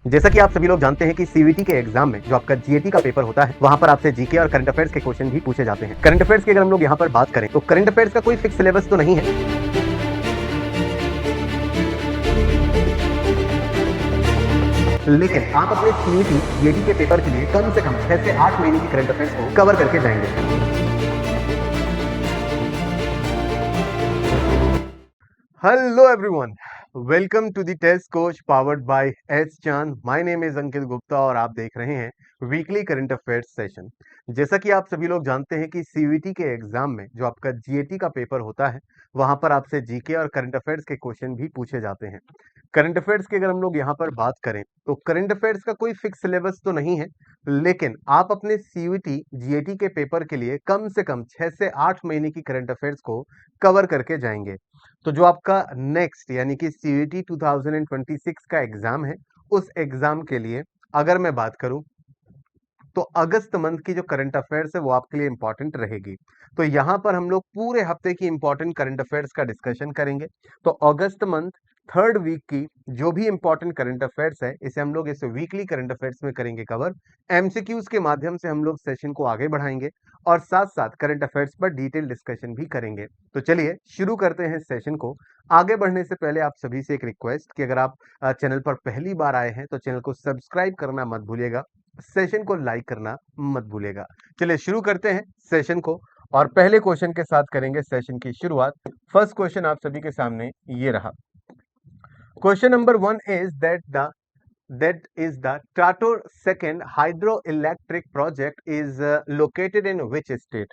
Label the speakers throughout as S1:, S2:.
S1: जैसा कि आप सभी लोग जानते हैं कि सीवीटी के एग्जाम में जो आपका जीएटी का पेपर होता है वहां पर आपसे जीके और करंट अफेयर्स के क्वेश्चन भी पूछे जाते हैं। करंट अफेयर्स की अगर हम लोग यहाँ पर बात करें तो करंट अफेयर्स का कोई फिक्स सिलेबस तो नहीं है, लेकिन आप अपने सीवीटी जीएटी के पेपर के लिए कम से कम 6 से 8 महीने की करंट अफेयर्स को कवर करके जाएंगे। Hello everyone, welcome to the test coach powered by S Chan. My name is अंकित गुप्ता और आप देख रहे हैं वीकली करंट अफेयर्स सेशन। जैसा कि आप सभी लोग जानते हैं कि सीवीटी के एग्जाम में जो आपका जीएटी का पेपर होता है वहां पर आपसे जीके और करंट अफेयर्स के क्वेश्चन भी पूछे जाते हैं। करंट अफेयर्स की अगर हम लोग यहाँ पर बात करें तो करंट अफेयर्स का कोई फिक्स सिलेबस तो नहीं है, लेकिन आप अपने सीवीटी जीएटी के पेपर के लिए कम से कम 6 से 8 महीने की करंट अफेयर्स को कवर करके जाएंगे। तो जो आपका नेक्स्ट यानी कि सीयूईटी 2026 का एग्जाम है, उस एग्जाम के लिए अगर मैं बात करूं तो अगस्त मंथ की जो करंट अफेयर्स है वो आपके लिए इंपॉर्टेंट रहेगी। तो यहां पर हम लोग पूरे हफ्ते की इंपॉर्टेंट करंट अफेयर्स का डिस्कशन करेंगे। तो अगस्त मंथ थर्ड वीक की जो भी इंपॉर्टेंट करंट अफेयर्स है इसे हम लोग इस वीकली करंट अफेयर्स में करेंगे कवर। एमसीक्यूज के माध्यम से हम लोग सेशन को आगे बढ़ाएंगे और साथ साथ करंट अफेयर्स पर डिटेल डिस्कशन भी करेंगे। तो चलिए शुरू करते हैं इस सेशन को। आगे बढ़ने से पहले आप सभी से एक रिक्वेस्ट कि अगर आप चैनल पर पहली बार आए हैं तो चैनल को सब्सक्राइब करना मत भूलिएगा, सेशन को लाइक करना मत भूलिएगा। चलिए शुरू करते हैं सेशन को और पहले क्वेश्चन के साथ करेंगे सेशन की शुरुआत। फर्स्ट क्वेश्चन आप सभी के सामने ये रहा। Question number 1 is that Tato second hydroelectric project is located in which state?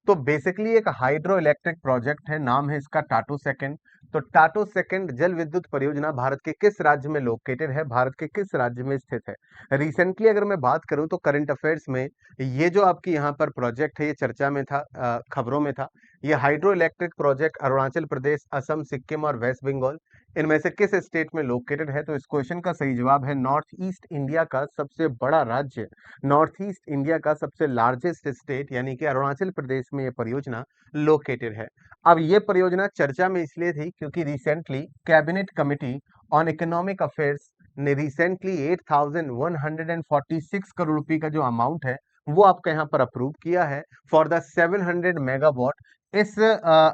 S1: तो बेसिकली एक हाइड्रो इलेक्ट्रिक प्रोजेक्ट है, नाम है इसका टाटो सेकंड। तो टाटो सेकंड जल विद्युत परियोजना भारत के किस राज्य में लोकेटेड है, भारत के किस राज्य में स्थित है? रिसेंटली अगर मैं बात करूं तो करंट अफेयर्स में ये जो आपकी यहाँ पर प्रोजेक्ट है ये चर्चा में था, खबरों में था। ये hydro electric project Arunachal Pradesh, Assam, Sikkim और वेस्ट बंगाल इनमें से किस स्टेट में लोकेटेड है? तो इस क्वेश्चन का सही जवाब है नॉर्थ ईस्ट इंडिया का सबसे बड़ा राज्य, नॉर्थ ईस्ट इंडिया का सबसे लार्जेस्ट स्टेट यानी कि अरुणाचल प्रदेश में ये परियोजना लोकेटेड है। अब ये परियोजना चर्चा में इसलिए थी क्योंकि recently cabinet committee on economic affairs ने रिसेंटली 8,146 करोड़ रुपए का जो अमाउंट है वो आपका यहाँ पर अप्रूव किया है फॉर द 700 मेगावाट। इस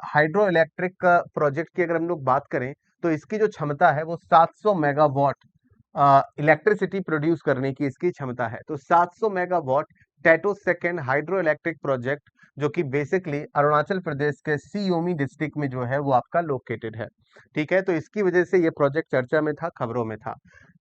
S1: हाइड्रो इलेक्ट्रिक प्रोजेक्ट की अगर हम लोग बात करें तो इसकी जो क्षमता है वो 700 मेगावाट इलेक्ट्रिसिटी प्रोड्यूस करने की इसकी क्षमता है। तो 700 megawatt tattoo second hydro electric project जो कि बेसिकली अरुणाचल प्रदेश के सियोमी डिस्ट्रिक्ट में जो है वो आपका लोकेटेड है। ठीक है, तो इसकी वजह से ये प्रोजेक्ट चर्चा में था, खबरों में था।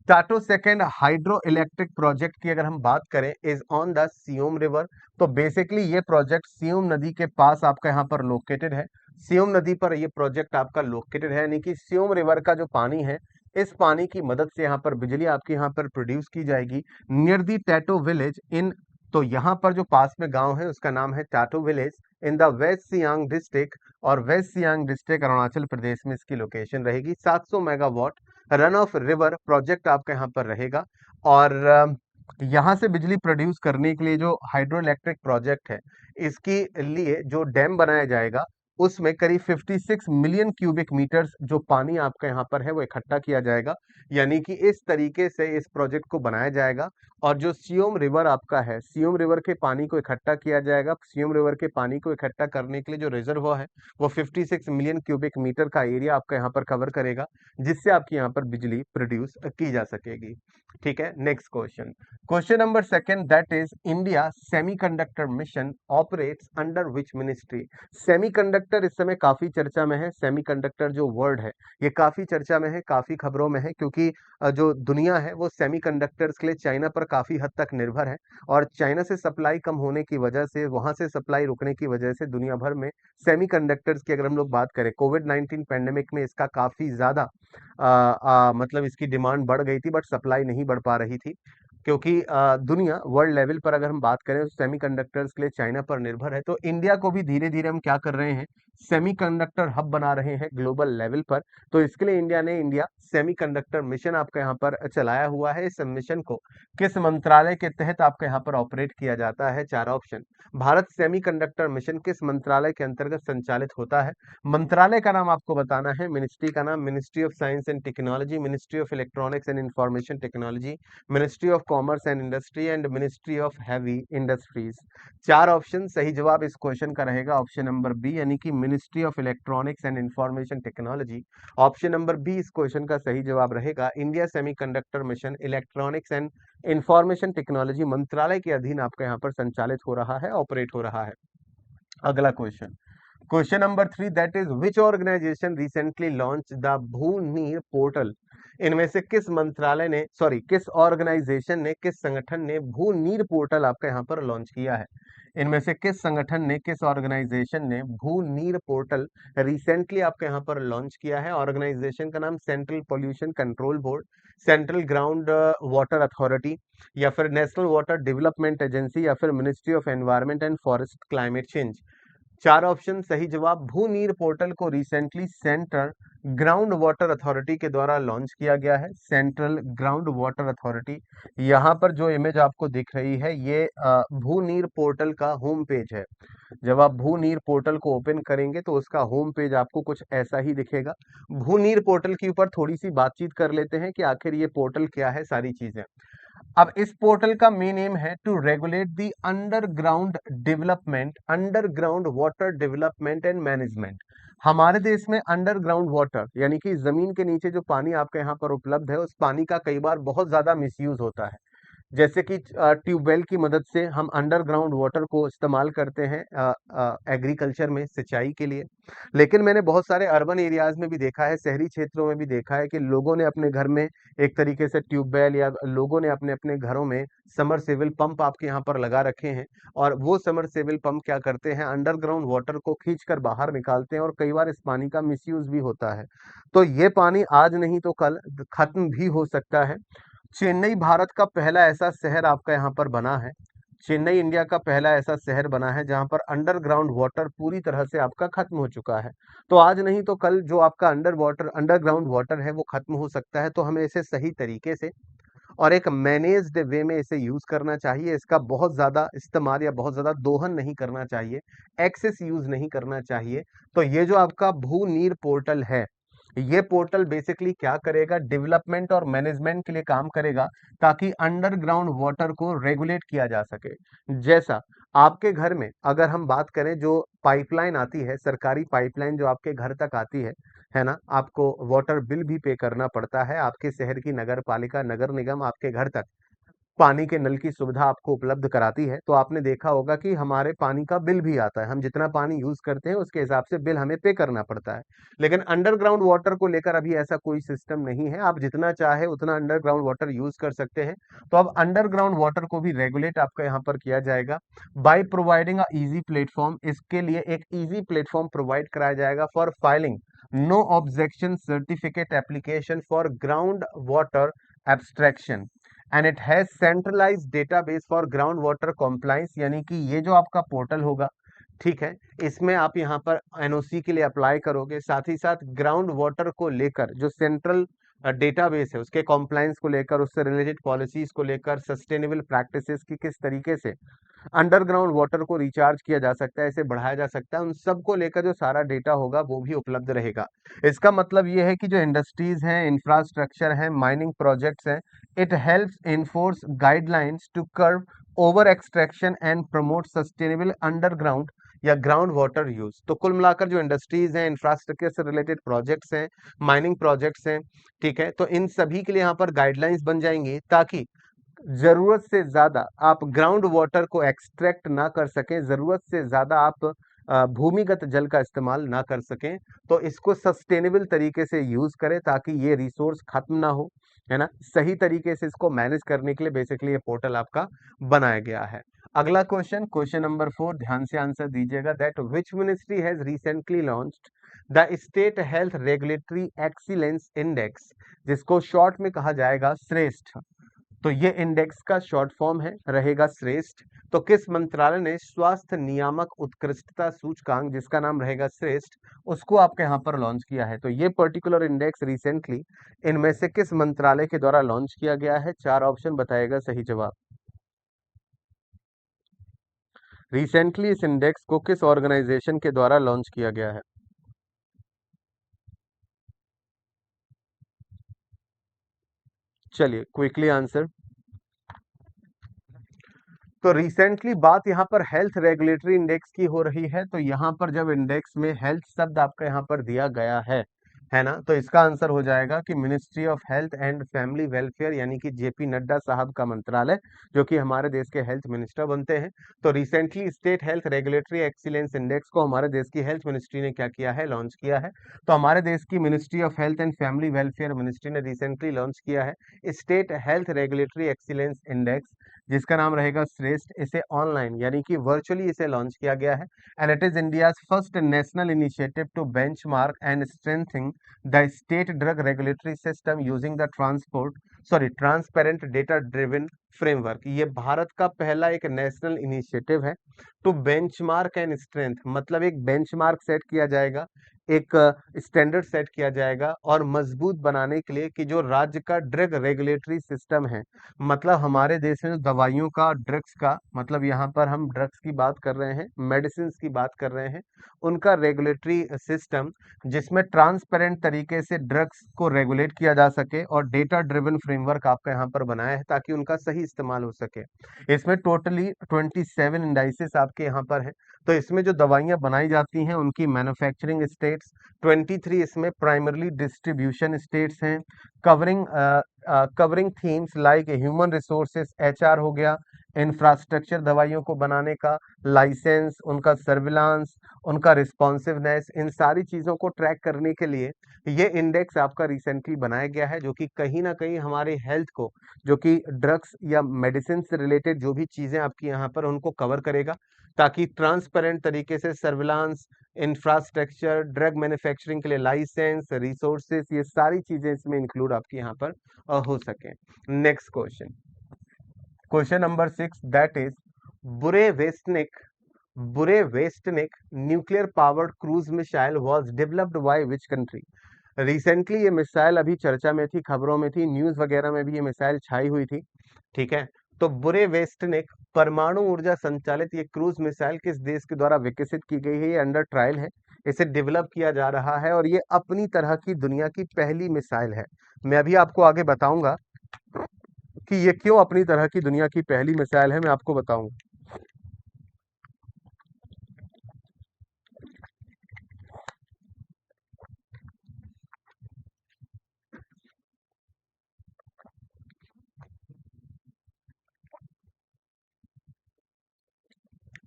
S1: टाटो सेकेंड हाइड्रो इलेक्ट्रिक प्रोजेक्ट की अगर हम बात करें is on the Siyom river. तो बेसिकली ये प्रोजेक्ट सियोम नदी के पास आपका यहाँ पर लोकेटेड है। सियोम नदी पर ये प्रोजेक्ट आपका लोकेटेड है, यानी कि सियोम रिवर का जो पानी है इस पानी की मदद से यहाँ पर बिजली आपके यहाँ पर प्रोड्यूस की जाएगी near the tattoo village in. तो यहाँ पर जो पास में गांव है उसका नाम है Tato village in the West Siang district, और वेस्ट सियांग डिस्ट्रिक्ट अरुणाचल प्रदेश में इसकी लोकेशन रहेगी। 700 megawatt run of river project आपका यहाँ पर रहेगा और यहाँ से बिजली प्रोड्यूस करने के लिए जो हाइड्रो इलेक्ट्रिक प्रोजेक्ट है इसके लिए जो डैम बनाया जाएगा उसमें करीब 56 मिलियन क्यूबिक मीटर्स जो पानी आपका यहाँ पर है वो इकट्ठा किया जाएगा। यानी कि इस तरीके से इस प्रोजेक्ट को बनाया जाएगा और जो सियोम रिवर आपका है, सियोम रिवर के पानी को इकट्ठा किया जाएगा। सियोम रिवर के पानी को इकट्ठा करने के लिए जो रिजर्व है वो 56 मिलियन क्यूबिक मीटर का एरिया आपका यहाँ पर कवर करेगा, जिससे आपकी यहाँ पर बिजली प्रोड्यूस की जा सकेगी। ठीक है, next question. Question number second that is India semiconductor mission operates under which ministry? Semiconductor इस समय काफी चर्चा में है। सेमीकंडक्टर जो वर्ड है ये काफी चर्चा में है, काफी खबरों में है, क्योंकि जो दुनिया है वो सेमीकंडक्टर्स के लिए चाइना पर काफी हद तक निर्भर है और चाइना से सप्लाई कम होने की वजह से, वहां से सप्लाई रुकने की वजह से दुनिया भर में सेमीकंडक्टर्स की अगर हम लोग बात करें कोविड-19 पैंडेमिक में इसका काफी ज्यादा मतलब इसकी डिमांड बढ़ गई थी बट सप्लाई नहीं बढ़ पा रही थी, क्योंकि दुनिया वर्ल्ड लेवल पर अगर हम बात करें तो सेमीकंडक्टर्स के लिए चाइना पर निर्भर है। तो इंडिया को भी धीरे धीरे हम क्या कर रहे हैं, सेमीकंडक्टर हब बना रहे हैं ग्लोबल लेवल पर। तो इसके लिए इंडिया सेमीकंडक्टर मिशन आपका यहाँ पर चलाया हुआ है। इस मिशन को किस मंत्रालय के तहत आपका यहाँ पर ऑपरेट किया जाता है? चार ऑप्शन। भारत सेमीकंडक्टर मिशन किस मंत्रालय के अंतर्गत संचालित होता है? मंत्रालय का नाम आपको बताना है। मिनिस्ट्री का नाम ministry of science and technology, ministry of electronics and information technology, ministry of commerce and industry and ministry of heavy industries. चार ऑप्शन। सही जवाब इस क्वेश्चन का रहेगा ऑप्शन नंबर बी, यानी कि ministry of electronics and information technology. Option number B इस question का सही जवाब रहेगा। India semiconductor mission electronics and information technology मंत्रालय के अधीन आपका यहाँ पर संचालित हो रहा है, ऑपरेट हो रहा है। अगला question, question number 3, that is which organisation recently launch the Bhu Neer portal? इनमें से किस मंत्रालय ने, सॉरी, किस ऑर्गेनाइजेशन ने, किस संगठन ने भू-नीर पोर्टल आपका यहाँ पर लॉन्च किया है? इनमें से किस संगठन ने, किस ऑर्गेनाइजेशन ने भू-नीर पोर्टल रिसेंटली आपके यहाँ पर लॉन्च किया है? ऑर्गेनाइजेशन का नाम central pollution control board, central ground water authority, या फिर नेशनल वाटर डेवलपमेंट एजेंसी, या फिर ministry of environment and forest climate change. चार ऑप्शन। सही जवाब, भू-नीर पोर्टल को recently central ground water authority के द्वारा लॉन्च किया गया है। Central ground water authority. यहाँ पर जो इमेज आपको दिख रही है ये भू-नीर पोर्टल का होम पेज है। जब आप भू-नीर पोर्टल को ओपन करेंगे तो उसका होम पेज आपको कुछ ऐसा ही दिखेगा। भू-नीर पोर्टल के ऊपर थोड़ी सी बातचीत कर लेते हैं कि आखिर ये पोर्टल क्या है, सारी चीजें। अब इस पोर्टल का मेन एम है to regulate the underground development, underground water development and management. हमारे देश में अंडरग्राउंड वाटर यानी कि जमीन के नीचे जो पानी आपके यहाँ पर उपलब्ध है, उस पानी का कई बार बहुत ज्यादा मिसयूज होता है। जैसे कि ट्यूबवेल की मदद से हम अंडरग्राउंड वाटर को इस्तेमाल करते हैं एग्रीकल्चर में, सिंचाई के लिए। लेकिन मैंने बहुत सारे अर्बन एरियाज में भी देखा है, शहरी क्षेत्रों में भी देखा है कि लोगों ने अपने घर में एक तरीके से ट्यूबवेल, या लोगों ने अपने अपने घरों में समरसेबल पंप आपके यहाँ पर लगा रखे हैं। और वो समरसेबल पंप क्या करते हैं, अंडरग्राउंड वाटर को खींच कर बाहर निकालते हैं, और कई बार इस पानी का मिसयूज भी होता है। तो ये पानी आज नहीं तो कल खत्म भी हो सकता है। चेन्नई भारत का पहला ऐसा शहर आपका यहाँ पर बना है, चेन्नई इंडिया का पहला ऐसा शहर बना है जहां पर अंडरग्राउंड वाटर पूरी तरह से आपका खत्म हो चुका है। तो आज नहीं तो कल जो आपका अंडरग्राउंड वाटर है वो खत्म हो सकता है। तो हमें इसे सही तरीके से और एक मैनेज्ड वे में इसे यूज करना चाहिए। इसका बहुत ज्यादा इस्तेमाल या बहुत ज्यादा दोहन नहीं करना चाहिए, एक्सेस यूज नहीं करना चाहिए। तो ये जो आपका भू नीर पोर्टल है, ये पोर्टल बेसिकली क्या करेगा, डेवलपमेंट और मैनेजमेंट के लिए काम करेगा, ताकि अंडरग्राउंड वाटर को रेगुलेट किया जा सके। जैसा आपके घर में अगर हम बात करें, जो पाइपलाइन आती है, सरकारी पाइपलाइन जो आपके घर तक आती है ना, आपको वाटर बिल भी पे करना पड़ता है। आपके शहर की नगर पालिका, नगर निगम आपके घर तक पानी के नल की सुविधा आपको उपलब्ध कराती है। तो आपने देखा होगा कि हमारे पानी का बिल भी आता है, हम जितना पानी यूज करते हैं उसके हिसाब से बिल हमें पे करना पड़ता है। लेकिन अंडरग्राउंड वाटर को लेकर अभी ऐसा कोई सिस्टम नहीं है, आप जितना चाहे उतना अंडरग्राउंड वाटर यूज कर सकते हैं। तो अब अंडरग्राउंड वाटर को भी रेगुलेट आपका यहाँ पर किया जाएगा by providing a easy platform. इसके लिए एक इजी प्लेटफॉर्म प्रोवाइड कराया जाएगा for filing no objection certificate application for ground water abstraction and it has centralised database for ground water compliance. यानी कि ये जो आपका पोर्टल होगा, ठीक है, इसमें आप यहाँ पर एनओसी के लिए अप्लाई करोगे, साथ ही साथ ग्राउंड वाटर को लेकर जो सेंट्रल डेटाबेस है उसके कॉम्प्लाइंस को लेकर, उससे रिलेटेड पॉलिसीज को लेकर, सस्टेनेबल प्रैक्टिसेस की किस तरीके से अंडरग्राउंड वाटर को रिचार्ज किया जा सकता है, इसे बढ़ाया जा सकता है, उन सब को लेकर जो सारा डेटा होगा वो भी उपलब्ध रहेगा। इसका मतलब ये है कि जो इंडस्ट्रीज हैं, इंफ्रास्ट्रक्चर है, माइनिंग प्रोजेक्ट्स हैं, it helps enforce guidelines to curb over extraction and promote sustainable underground या ग्राउंड वाटर यूज। तो कुल मिलाकर जो इंडस्ट्रीज हैं, इंफ्रास्ट्रक्चर से रिलेटेड प्रोजेक्ट्स हैं, माइनिंग प्रोजेक्ट्स हैं, ठीक है, तो इन सभी के लिए यहाँ पर गाइडलाइंस बन जाएंगी, ताकि जरूरत से ज्यादा आप ग्राउंड वाटर को एक्सट्रैक्ट ना कर सकें, जरूरत से ज्यादा आप भूमिगत जल का इस्तेमाल ना कर सकें। तो इसको सस्टेनेबल तरीके से यूज करें ताकि ये रिसोर्स खत्म ना हो, है ना। सही तरीके से इसको मैनेज करने के लिए बेसिकली ये पोर्टल आपका बनाया गया है। अगला क्वेश्चन, क्वेश्चन नंबर 4, ध्यान से आंसर दीजिएगा। That which ministry has recently launched the state health regulatory excellence index, जिसको शॉर्ट में कहा जाएगा श्रेष्ठ। तो ये इंडेक्स का शॉर्ट फॉर्म है, रहेगा श्रेष्ठ। तो किस मंत्रालय ने स्वास्थ्य नियामक उत्कृष्टता सूचकांक, जिसका नाम रहेगा श्रेष्ठ, उसको आपके यहाँ पर लॉन्च किया है? तो ये पर्टिकुलर इंडेक्स रिसेंटली इनमें से किस मंत्रालय के द्वारा लॉन्च किया गया है? 4 ऑप्शन बताएगा सही जवाब। रिसेंटली इस इंडेक्स को किस ऑर्गेनाइजेशन के द्वारा लॉन्च किया गया है? चलिए क्विकली आंसर। तो रिसेंटली बात यहाँ पर हेल्थ रेगुलेटरी इंडेक्स की हो रही है। तो यहाँ पर जब इंडेक्स में हेल्थ शब्द आपका यहाँ पर दिया गया है ना, तो इसका आंसर हो जाएगा कि ministry of health and family welfare, यानी कि जेपी नड्डा साहब का मंत्रालय, जो कि हमारे देश के हेल्थ मिनिस्टर बनते हैं। तो recently state health regulatory excellence index को हमारे देश की हेल्थ मिनिस्ट्री ने क्या किया है? लॉन्च किया है। तो हमारे देश की ministry of health and family welfare ministry ने रिसेंटली लॉन्च किया है state health regulatory excellence index, जिसका नाम रहेगा श्रेष्ठ। इसे ऑनलाइन यानी कि वर्चुअली इसे लॉन्च किया गया है। And it is India's first national initiative to benchmark and strengthening the state drug regulatory system using the transparent data driven framework. ये भारत का पहला एक नेशनल इनिशिएटिव है टू बेंचमार्क एंड स्ट्रेंथ, मतलब एक बेंचमार्क सेट किया जाएगा, एक स्टैंडर्ड सेट किया जाएगा और मजबूत बनाने के लिए कि जो राज्य का ड्रग रेगुलेटरी सिस्टम है, मतलब हमारे देश में जो दवाइयों का, ड्रग्स का, मतलब यहाँ पर हम ड्रग्स की बात कर रहे हैं, मेडिसिन की बात कर रहे हैं, उनका रेगुलेटरी सिस्टम, जिसमें ट्रांसपेरेंट तरीके से ड्रग्स को रेगुलेट किया जा सके और डेटा ड्रिवन फ्रेमवर्क आपका यहाँ पर बनाया है ताकि उनका सही इस्तेमाल हो सके। इसमें टोटली 27 इंडाइसेस आपके यहाँ पर है। तो इसमें जो दवाइयाँ बनाई जाती हैं उनकी मैन्युफैक्चरिंग स्टेट्स 23, इसमें प्राइमरली डिस्ट्रीब्यूशन स्टेट्स हैं, covering covering themes like human resources, HR हो गया, इंफ्रास्ट्रक्चर दवाइयों को बनाने का, लाइसेंस, उनका सर्विलांस, उनका रिस्पॉन्सिवनेस, इन सारी चीज़ों को ट्रैक करने के लिए ये इंडेक्स आपका रिसेंटली बनाया गया है, जो कि कहीं ना कहीं हमारे हेल्थ को, जो कि ड्रग्स या मेडिसिन से रिलेटेड जो भी चीज़ें आपकी यहाँ पर उनको कवर करेगा, ताकि ट्रांसपेरेंट तरीके से सर्विलांस, इंफ्रास्ट्रक्चर, ड्रग मैन्युफैक्चरिंग के लिए लाइसेंस, रिसोर्सेस, ये सारी चीजें इसमें इंक्लूड आपकी यहाँ पर हो सके। Next question, question number 6, that is Burevestnik Burevestnik nuclear powered cruise missile was developed by which country? Recently ये मिसाइल अभी चर्चा में थी, खबरों में थी, न्यूज वगैरह में भी ये मिसाइल छाई हुई थी, ठीक है। तो बुरे वेस्टनिक परमाणु ऊर्जा संचालित ये क्रूज मिसाइल किस देश के द्वारा विकसित की गई है? ये अंडर ट्रायल है, इसे डेवलप किया जा रहा है और ये अपनी तरह की दुनिया की पहली मिसाइल है। मैं अभी आपको आगे बताऊंगा कि ये क्यों अपनी तरह की दुनिया की पहली मिसाइल है, मैं आपको बताऊंगा।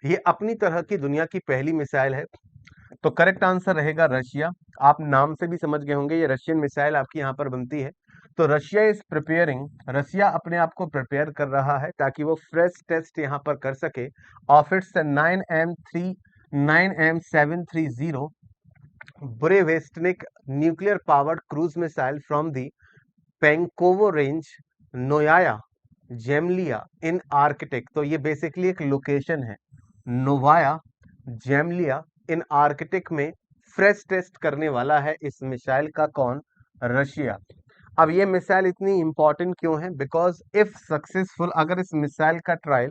S1: ये अपनी तरह की दुनिया की पहली मिसाइल है। तो करेक्ट आंसर रहेगा रशिया। आप नाम से भी समझ गए होंगे ये रशियन मिसाइल आपकी यहाँ पर बनती है। तो रशिया इज प्रिपेयरिंग, रशिया अपने आप को प्रिपेयर कर रहा है ताकि वो फ्रेश टेस्ट यहाँ पर कर सके of its 9M730 Burevestnik nuclear powered cruise missile from the Pankovo range, Novaya Zemlya in Arctic. तो ये बेसिकली एक लोकेशन है, नोवाया जेमलिया इन आर्कटिक में फ्रेश टेस्ट करने वाला है इस मिसाइल का कौन? रशिया। अब ये मिसाइल इतनी इंपॉर्टेंट क्यों है? बिकॉज इफ सक्सेसफुल, अगर इस मिसाइल का ट्रायल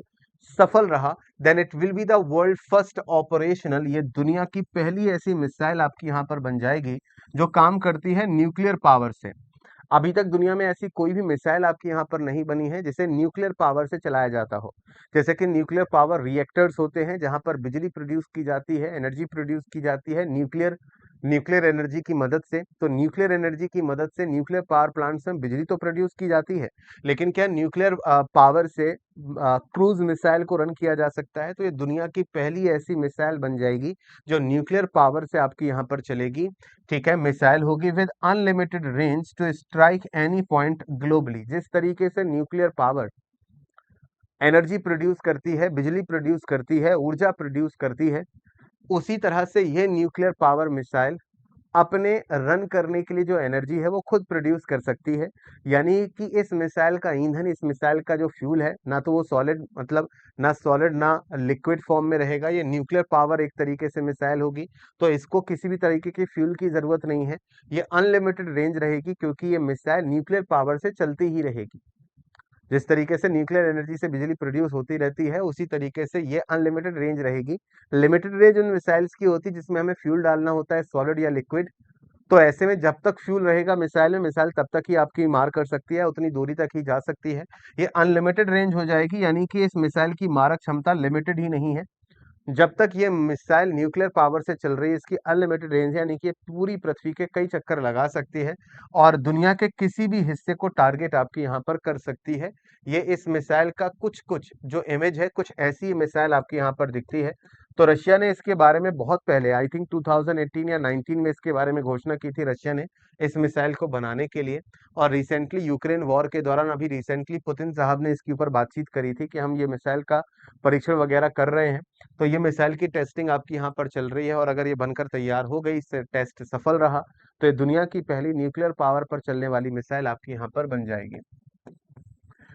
S1: सफल रहा, then it will be the world first operational, ये दुनिया की पहली ऐसी मिसाइल आपकी यहाँ पर बन जाएगी जो काम करती है न्यूक्लियर पावर से। अभी तक दुनिया में ऐसी कोई भी मिसाइल आपकी यहाँ पर नहीं बनी है जिसे न्यूक्लियर पावर से चलाया जाता हो। जैसे कि न्यूक्लियर पावर रिएक्टर्स होते हैं जहां पर बिजली प्रोड्यूस की जाती है, एनर्जी प्रोड्यूस की जाती है न्यूक्लियर न्यूक्लियर एनर्जी की मदद से। तो न्यूक्लियर एनर्जी की मदद से न्यूक्लियर पावर प्लांट्स में बिजली तो प्रोड्यूस की जाती है, लेकिन क्या न्यूक्लियर पावर से क्रूज मिसाइल को रन किया जा सकता है? तो ये दुनिया की पहली ऐसी मिसाइल बन जाएगी जो न्यूक्लियर पावर से आपकी यहाँ पर चलेगी, ठीक है। मिसाइल होगी with unlimited range to strike any point globally. जिस तरीके से न्यूक्लियर पावर एनर्जी प्रोड्यूस करती है, बिजली प्रोड्यूस करती है, ऊर्जा प्रोड्यूस करती है, उसी तरह से ये न्यूक्लियर पावर मिसाइल अपने रन करने के लिए जो एनर्जी है वो खुद प्रोड्यूस कर सकती है। यानी कि इस मिसाइल का ईंधन, इस मिसाइल का जो फ्यूल है, ना तो वो सॉलिड मतलब ना सॉलिड ना लिक्विड फॉर्म में रहेगा, ये न्यूक्लियर पावर एक तरीके से मिसाइल होगी। तो इसको किसी भी तरीके के फ्यूल की जरूरत नहीं है, ये अनलिमिटेड रेंज रहेगी, क्योंकि ये मिसाइल न्यूक्लियर पावर से चलती ही रहेगी। जिस तरीके से न्यूक्लियर एनर्जी से बिजली प्रोड्यूस होती रहती है, उसी तरीके से ये अनलिमिटेड रेंज रहेगी। लिमिटेड रेंज उन मिसाइल्स की होती है जिसमें हमें फ्यूल डालना होता है, सॉलिड या लिक्विड। तो ऐसे में जब तक फ्यूल रहेगा मिसाइल में, मिसाइल तब तक ही आपकी मार कर सकती है, उतनी दूरी तक ही जा सकती है। ये अनलिमिटेड रेंज हो जाएगी, यानी कि इस मिसाइल की मारक क्षमता लिमिटेड ही नहीं है। जब तक ये मिसाइल न्यूक्लियर पावर से चल रही है, इसकी अनलिमिटेड रेंज है, यानी कि ये पूरी पृथ्वी के कई चक्कर लगा सकती है और दुनिया के किसी भी हिस्से को टारगेट आपकी यहाँ पर कर सकती है। ये इस मिसाइल का कुछ कुछ जो इमेज है, कुछ ऐसी मिसाइल आपकी यहाँ पर दिखती है। तो रशिया ने इसके बारे में बहुत पहले, आई थिंक 2018 या 19 में इसके बारे में घोषणा की थी रशिया ने, इस मिसाइल को बनाने के लिए। और रिसेंटली यूक्रेन वॉर के दौरान अभी रिसेंटली पुतिन साहब ने इसके ऊपर बातचीत करी थी कि हम ये मिसाइल का परीक्षण वगैरह कर रहे हैं। तो ये मिसाइल की टेस्टिंग आपकी यहाँ पर चल रही है, और अगर ये बनकर तैयार हो गई, इससे टेस्ट सफल रहा, तो ये दुनिया की पहली न्यूक्लियर पावर पर चलने वाली मिसाइल आपकी यहाँ पर बन जाएगी।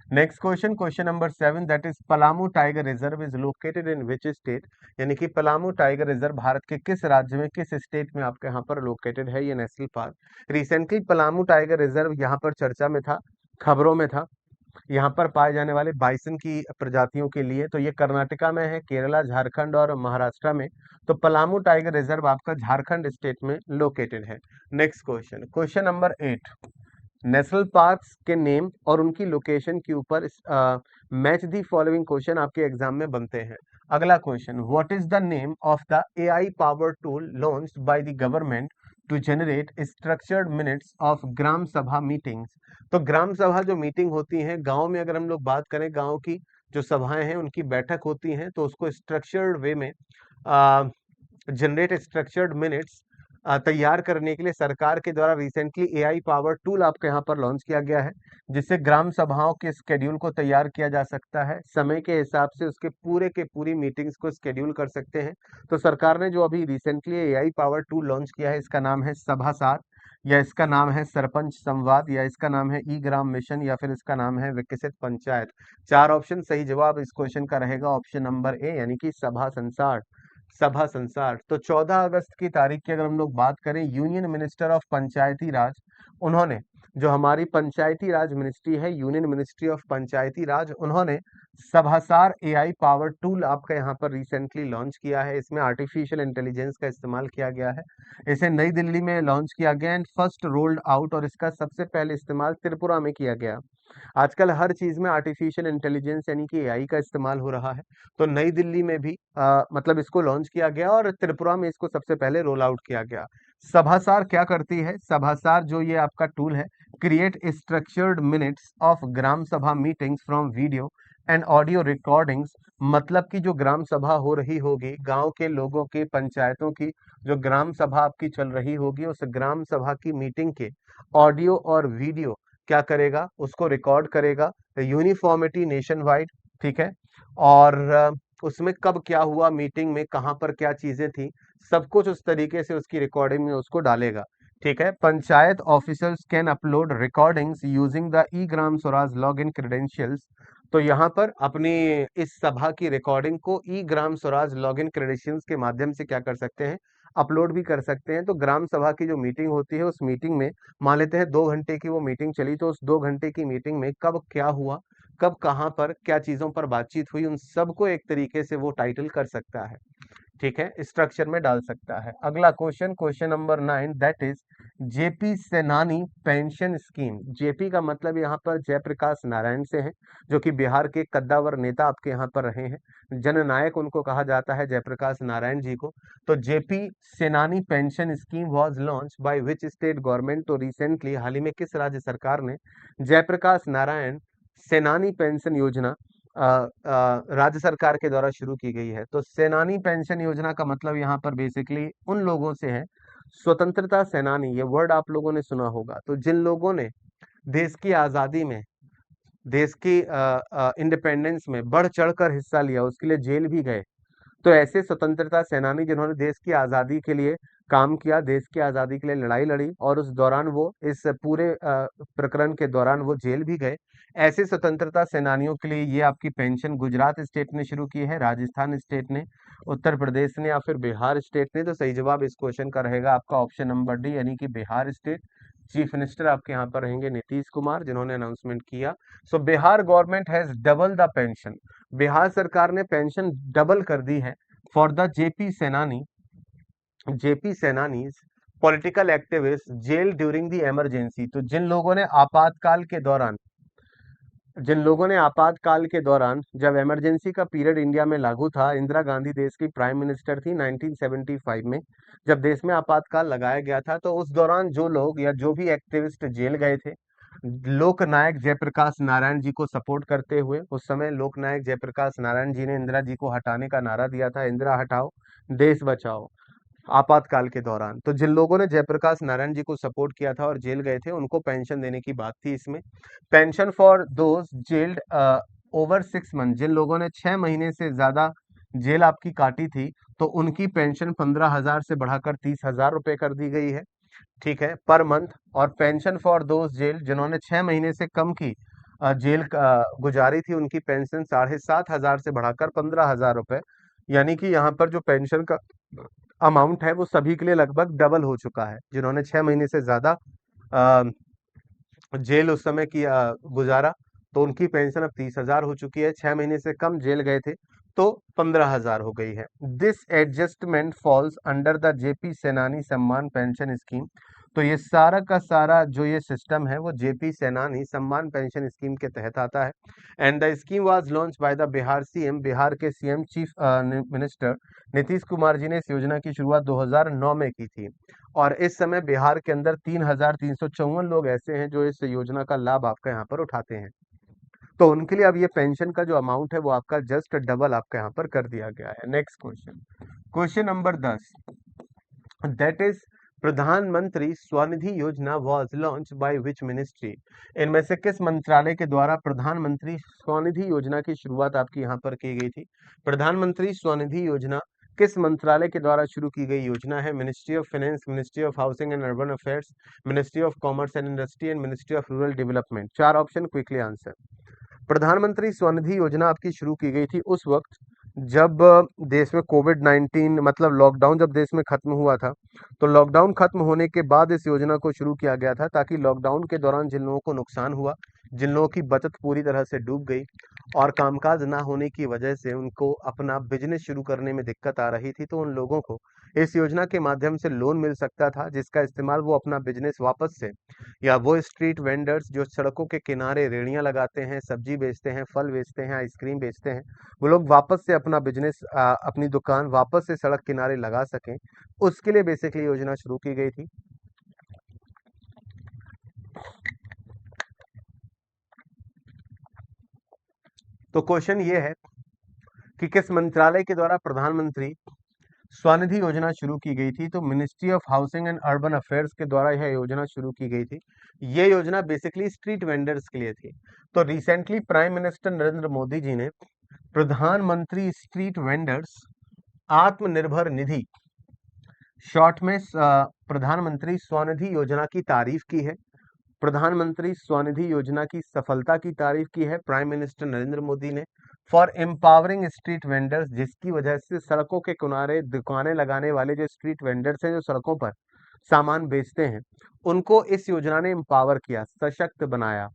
S1: Next question, question number 7, that is Palamu tiger reserve is located in which state. यानी कि पलामू टाइगर रिजर्व भारत के किस राज्य में, किस स्टेट में आपके यहाँ पर लोकेटेड है ये national park. Recently Palamu tiger reserve यहाँ पर चर्चा में था, खबरों में था। यहाँ पर पाए जाने वाले बाइसन की प्रजातियों के लिए, तो ये कर्नाटका में है, केरला, झारखंड और महाराष्ट्र में। तो पलामू टाइगर रिजर्व आपका झारखंड स्टेट में लोकेटेड है। Next question, question number 8, national parks के नेम और उनकी लोकेशन के ऊपर मैच दी फॉलोइंग क्वेश्चन आपके एग्जाम में बनते हैं। अगला question, what is the name of the AI power tool launched by the government to generate structured minutes of gram sabha meetings. तो ग्राम सभा जो मीटिंग होती है गांव में, अगर हम लोग बात करें गांव की जो सभाएं हैं उनकी बैठक होती हैं, तो उसको स्ट्रक्चर्ड वे में जनरेट स्ट्रक्चर्ड मिनट्स तैयार करने के लिए सरकार के द्वारा रिसेंटली एआई पावर टूल आपके यहाँ पर लॉन्च किया गया है, जिससे ग्राम सभाओं के स्केड्यूल को तैयार किया जा सकता है, समय के हिसाब से उसके पूरे के पूरी मीटिंग्स को स्केड्यूल कर सकते हैं। तो सरकार ने जो अभी recently AI power tool launch किया है, इसका नाम है सभासार, या इसका नाम है सरपंच संवाद, या इसका नाम है ई ग्राम मिशन, या फिर इसका नाम है विकसित पंचायत। चार ऑप्शन, सही जवाब इस क्वेश्चन का रहेगा ऑप्शन नंबर ए, यानी कि सभा संसार। सभा संसार। तो 14 अगस्त की तारीख की अगर हम लोग बात करें, यूनियन मिनिस्टर ऑफ पंचायती राज, उन्होंने, जो हमारी पंचायती राज मिनिस्ट्री है, यूनियन मिनिस्ट्री ऑफ पंचायती राज, उन्होंने सभासार एआई पावर टूल आपका यहाँ पर रिसेंटली लॉन्च किया है। इसमें आर्टिफिशियल इंटेलिजेंस का इस्तेमाल किया गया है। इसे नई दिल्ली में लॉन्च किया गया एंड फर्स्ट रोल्ड आउट, और इसका सबसे पहले इस्तेमाल त्रिपुरा में किया गया। आजकल हर चीज में आर्टिफिशियल इंटेलिजेंस यानी कि एआई का इस्तेमाल हो रहा है। तो नई दिल्ली में भी मतलब इसको लॉन्च किया गया और त्रिपुरा में इसको सबसे पहले रोल आउट किया गया। सभासार क्या करती है? सभासार जो ये आपका टूल है, create structured minutes of gram sabha meetings from video and audio recordings. मतलब कि जो ग्राम सभा हो रही होगी, गांव के लोगों की, पंचायतों की जो ग्राम सभा आपकी चल रही होगी, उस ग्राम सभा की मीटिंग के ऑडियो और वीडियो क्या करेगा? उसको रिकॉर्ड करेगा, यूनिफॉर्मिटी नेशन वाइड, ठीक है। और उसमें कब क्या हुआ, मीटिंग में कहां पर क्या चीजें थी, सब कुछ उस तरीके से उसकी रिकॉर्डिंग में उसको डालेगा, ठीक है। Panchayat officers can upload recordings using the E Gram Swaraj log in credentials. तो यहाँ पर अपनी इस सभा की रिकॉर्डिंग को ई Gram Swaraj log in credentials के माध्यम से क्या कर सकते हैं? अपलोड भी कर सकते हैं। तो ग्राम सभा की जो मीटिंग होती है, उस मीटिंग में मान लेते हैं 2 घंटे की वो मीटिंग चली, तो उस 2 घंटे की मीटिंग में कब क्या हुआ, कब कहाँ पर क्या चीजों पर बातचीत हुई, उन सबको एक तरीके से वो टाइटल कर सकता है, ठीक है, स्ट्रक्चर में डाल सकता है। अगला question, question number 9, that is JP सेनानी पेंशन स्कीम। जेपी का मतलब यहाँ पर जयप्रकाश नारायण से है, जो कि बिहार के कद्दावर नेता आपके यहाँ पर रहे हैं, जननायक उनको कहा जाता है, जयप्रकाश नारायण जी को। तो जेपी सेनानी pension scheme was launch by which state government. तो रिसेंटली हाल ही में किस राज्य सरकार ने जयप्रकाश नारायण सेनानी पेंशन योजना राज्य सरकार के द्वारा शुरू की गई है। तो सेनानी पेंशन योजना का मतलब यहाँ पर बेसिकली उन लोगों से है, स्वतंत्रता सेनानी, ये वर्ड आप लोगों ने सुना होगा। तो जिन लोगों ने देश की आजादी में, देश की इंडिपेंडेंस में बढ़ चढ़कर हिस्सा लिया, उसके लिए जेल भी गए, तो ऐसे स्वतंत्रता सेनानी जिन्होंने देश की आजादी के लिए काम किया, देश की आजादी के लिए लड़ाई लड़ी, और उस दौरान वो इस पूरे प्रकरण के दौरान वो जेल भी गए। ऐसे स्वतंत्रता सेनानियों के लिए ये आपकी पेंशन गुजरात स्टेट ने शुरू की है, राजस्थान स्टेट ने, उत्तर प्रदेश ने, या फिर बिहार स्टेट ने। तो सही जवाब इस क्वेश्चन का रहेगा आपका ऑप्शन नंबर डी, यानी कि बिहार स्टेट। चीफ मिनिस्टर आपके यहाँ पर रहेंगे नीतीश कुमार, जिन्होंने अनाउंसमेंट किया। So Bihar government has double the pension, Bihar सरकार ने पेंशन डबल कर दी है फॉर द जेपी सेनानीज political activist jail during the emergency. तो जिन लोगों ने आपातकाल के दौरान जब इमरजेंसी का पीरियड इंडिया में लागू था, इंदिरा गांधी देश की प्राइम मिनिस्टर थी 1975 में, जब देश में आपातकाल लगाया गया था, तो उस दौरान जो लोग या जो भी एक्टिविस्ट जेल गए थे, लोकनायक जयप्रकाश नारायण जी को सपोर्ट करते हुए, उस समय लोकनायक जयप्रकाश नारायण जी ने इंदिरा जी को हटाने का नारा दिया था, इंदिरा हटाओ देश बचाओ, आपातकाल के दौरान। तो जिन लोगों ने जयप्रकाश नारायण जी को सपोर्ट किया था और जेल गए थे, उनको पेंशन देने की बात थी इसमें। Pension for those jailed over 6 month, जिन लोगों ने 6 महीने से ज्यादा जेल आपकी काटी थी, तो उनकी पेंशन 15,000 से बढ़ाकर 30,000 रुपए कर दी गई है, ठीक है, पर मंथ। और पेंशन फॉर दोज जेल जिन्होंने 6 महीने से कम की गुजारी थी, उनकी पेंशन 7,500 से बढ़ाकर 15,000 रुपए, यानी कि यहाँ पर जो पेंशन का अमाउंट है वो सभी के लिए लगभग डबल हो चुका है। जिन्होंने 6 महीने से ज्यादा अ, जेल उस समय की गुजारा, तो उनकी पेंशन अब 30,000 हो चुकी है। 6 महीने से कम जेल गए थे तो 15,000 हो गई है। This adjustment falls under the JP सेनानी सम्मान पेंशन स्कीम। तो ये सारा का सारा जो ये सिस्टम है वो जेपी सेनानी सम्मान पेंशन स्कीम के तहत आता है। And the scheme was launch by the Bihar CM, Bihar के CM chief minister Nitish Kumar ji ने इस योजना की शुरुआत 2009 में की थी। और इस समय बिहार के अंदर 3,354 लोग ऐसे हैं जो इस योजना का लाभ आपका यहाँ पर उठाते हैं। तो उनके लिए अब ये पेंशन का जो अमाउंट है वो आपका जस्ट डबल आपका यहाँ पर कर दिया गया है। Next question, question number 10, that is प्रधानमंत्री स्वनिधि योजना was launch by which ministry. इनमें से किस मंत्रालय के द्वारा प्रधानमंत्री स्वनिधि योजना की शुरुआत आपकी यहाँ पर की गई थी? प्रधानमंत्री स्वनिधि योजना किस मंत्रालय के द्वारा शुरू की गई योजना है? Ministry of finance, ministry of housing and urban affairs, ministry of commerce and industry, and ministry of rural development. चार ऑप्शन, क्विकली आंसर। प्रधानमंत्री स्वनिधि योजना आपकी शुरू की गई थी उस वक्त जब देश में कोविड-19 मतलब लॉकडाउन जब देश में खत्म हुआ था। तो लॉकडाउन खत्म होने के बाद इस योजना को शुरू किया गया था, ताकि लॉकडाउन के दौरान जिन लोगों को नुकसान हुआ, जिन लोगों की बचत पूरी तरह से डूब गई और कामकाज ना होने की वजह से उनको अपना बिजनेस शुरू करने में दिक्कत आ रही थी, तो उन लोगों को इस योजना के माध्यम से लोन मिल सकता था, जिसका इस्तेमाल वो अपना बिजनेस वापस से, या वो स्ट्रीट वेंडर्स जो सड़कों के किनारे रेड़ियां लगाते हैं, सब्जी बेचते हैं, फल बेचते हैं, आइसक्रीम बेचते हैं, वो लोग वापस से अपना बिजनेस, अपनी दुकान वापस से सड़क किनारे लगा सकें, उसके लिए बेसिकली योजना शुरू की गई थी। तो क्वेश्चन ये है कि किस मंत्रालय के द्वारा प्रधानमंत्री स्वनिधि योजना शुरू की गई थी? तो ministry of housing and urban affairs के द्वारा यह योजना शुरू की गई थी। ये योजना बेसिकली स्ट्रीट वेंडर्स के लिए थी। तो recently prime minister Narendra Modi ji ने प्रधानमंत्री street vendors Atmanirbhar Nidhi, short में प्रधानमंत्री स्वनिधि योजना की तारीफ की है। प्रधानमंत्री स्वनिधि योजना की सफलता की तारीफ की है प्राइम मिनिस्टर नरेंद्र मोदी ने, फॉर एम्पावरिंग स्ट्रीट वेंडर्स, जिसकी वजह से सड़कों के किनारे दुकानें लगाने वाले जो स्ट्रीट वेंडर्स हैं, जो सड़कों पर सामान बेचते हैं, उनको इस योजना ने एम्पावर किया, सशक्त बनाया,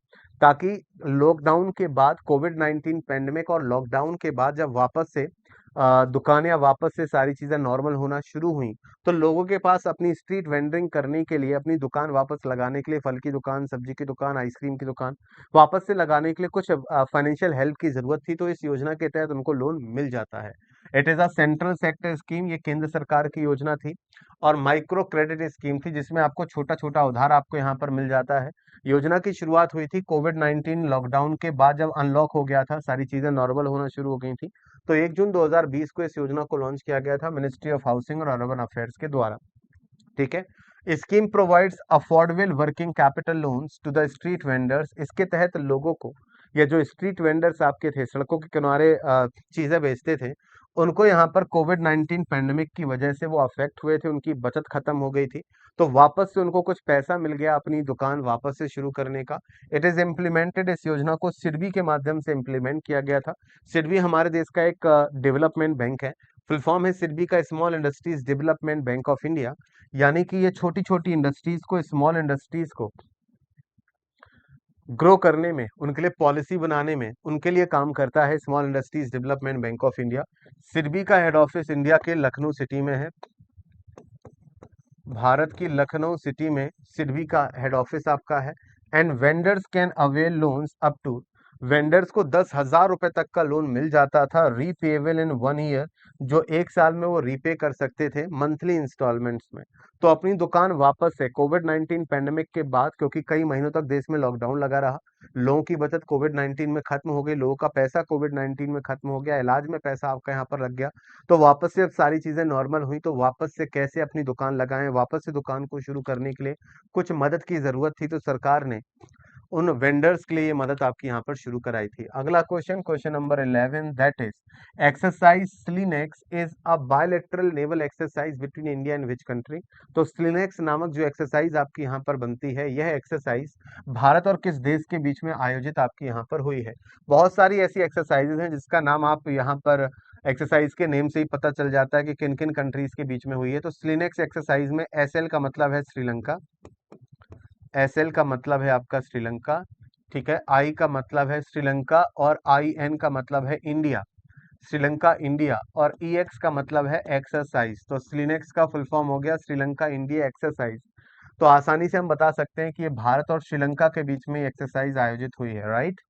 S1: ताकि लॉकडाउन के बाद, कोविड-19 पेंडेमिक और लॉकडाउन के बाद जब वापस से दुकानें या वापस से सारी चीजें नॉर्मल होना शुरू हुई, तो लोगों के पास अपनी स्ट्रीट वेंडरिंग करने के लिए, अपनी दुकान वापस लगाने के लिए, फल की दुकान, सब्जी की दुकान, आइसक्रीम की दुकान वापस से लगाने के लिए कुछ फाइनेंशियल हेल्प की जरूरत थी, तो इस योजना के तहत उनको लोन मिल जाता है। It is a central sector scheme, ये केंद्र सरकार की योजना थी, और माइक्रो क्रेडिट स्कीम थी, जिसमें आपको छोटा छोटा उधार आपको यहाँ पर मिल जाता है। योजना की शुरुआत हुई थी कोविड-19 लॉकडाउन के बाद, जब अनलॉक हो गया था, सारी चीजें नॉर्मल होना शुरू हो गई थी, तो 1 जून 2020 को इस योजना को लॉन्च किया गया था मिनिस्ट्री ऑफ हाउसिंग और अर्बन अफेयर्स के द्वारा, ठीक है। Scheme provides affordable working capital loans to the street vendors. इसके तहत लोगों को, या जो स्ट्रीट वेंडर्स आपके थे, सड़कों के किनारे चीजें बेचते थे, उनको यहाँ पर कोविड 19 पैंडेमिक की वजह से वो अफेक्ट हुए थे, उनकी बचत खत्म हो गई थी, तो वापस से उनको कुछ पैसा मिल गया अपनी दुकान वापस से शुरू करने का। इट इज इम्प्लीमेंटेड, इस योजना को सिडबी के माध्यम से इम्प्लीमेंट किया गया था। सिडबी हमारे देश का एक डेवलपमेंट बैंक है। फुल फॉर्म है सिडबी का small industries development bank of India. यानी कि ये छोटी छोटी इंडस्ट्रीज को, स्मॉल इंडस्ट्रीज को ग्रो करने में, उनके लिए पॉलिसी बनाने में, उनके लिए काम करता है small industries development bank of India. SIDBI का हेड ऑफिस इंडिया के लखनऊ सिटी में है। भारत की लखनऊ सिटी में सिडबी का हेड ऑफिस आपका है। And vendors can avail loans up to, vendors को 10,000 रुपए तक का लोन मिल जाता था, रीपेबल इन 1 ईयर, जो 1 साल में वो रीपे कर सकते थे मंथली इंस्टॉलमेंट्स में। तो अपनी दुकान वापस से कोविड 19 पैंडेमिक के बाद, क्योंकि कई महीनों तक देश में लॉकडाउन लगा रहा, लोगों की बचत कोविड 19 में खत्म हो गई, लोगों का पैसा कोविड 19 में खत्म हो गया, इलाज में पैसा आपका यहाँ पर लग गया, तो वापस से अब सारी चीजें नॉर्मल हुई, तो वापस से कैसे अपनी दुकान लगाएं, वापस से दुकान को शुरू करने के लिए कुछ मदद की जरूरत थी, तो सरकार ने उन वेंडर्स के लिए ये मदद आपकी यहाँ पर शुरू कराई थी। अगला question, question number 11, that is exercise SLINEX is a bilateral naval exercise between India and which country. तो स्लिनेक्स नामक जो एक्सरसाइज आपकी यहाँ पर बनती है, यह एक्सरसाइज भारत और किस देश के बीच में आयोजित आपकी यहाँ पर हुई है। बहुत सारी ऐसी एक्सरसाइजेज हैं जिसका नाम आप यहाँ पर एक्सरसाइज के नेम से ही पता चल जाता है कि किन किन कंट्रीज के बीच में हुई है। तो स्लिनेक्स एक्सरसाइज में एसएल का मतलब है श्रीलंका, एसएल का मतलब है आपका श्रीलंका, ठीक है। आई का मतलब है श्रीलंका और आई एन का मतलब है इंडिया, श्रीलंका इंडिया, और ई एक्स का मतलब है एक्सरसाइज। तो स्लिनेक्स का फुल फॉर्म हो गया श्रीलंका इंडिया एक्सरसाइज। तो आसानी से हम बता सकते हैं कि ये भारत और श्रीलंका के बीच में एक्सरसाइज आयोजित हुई है, राइट।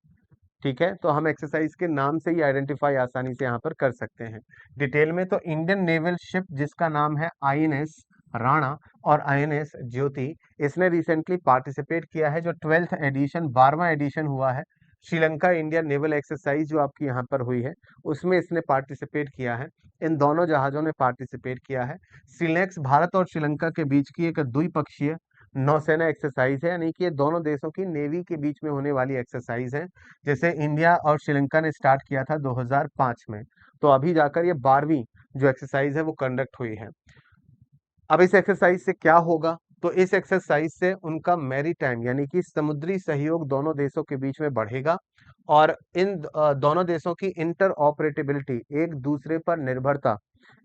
S1: ठीक है, तो हम एक्सरसाइज के नाम से ही आइडेंटिफाई आसानी से यहाँ पर कर सकते हैं। डिटेल में तो इंडियन नेवल शिप जिसका नाम है आईएनएस राणा और आईएनएस ज्योति, इसने रिसेंटली पार्टिसिपेट किया है, जो 12th एडिशन 12वां एडिशन हुआ है श्रीलंका इंडियन नेवल एक्सरसाइज जो आपकी यहाँ पर हुई है, उसमें इसने पार्टिसिपेट किया है। इन दोनों जहाजों ने पार्टिसिपेट किया है। सिलेक्स भारत और श्रीलंका के बीच की एक द्विपक्षीय नौसेना एक्सरसाइज है, यानी कि ये दोनों देशों की नेवी के बीच में होने वाली एक्सरसाइज है। जैसे इंडिया और श्रीलंका ने स्टार्ट किया था 2005 में, तो अभी जाकर ये 12वीं जो एक्सरसाइज है वो कंडक्ट हुई है। अब इस एक्सरसाइज से क्या होगा, तो इस एक्सरसाइज से उनका मैरीटाइम यानी कि समुद्री सहयोग दोनों देशों के बीच में बढ़ेगा, और इन दोनों देशों की इंटर ऑपरेटिबिलिटी, एक दूसरे पर निर्भरता,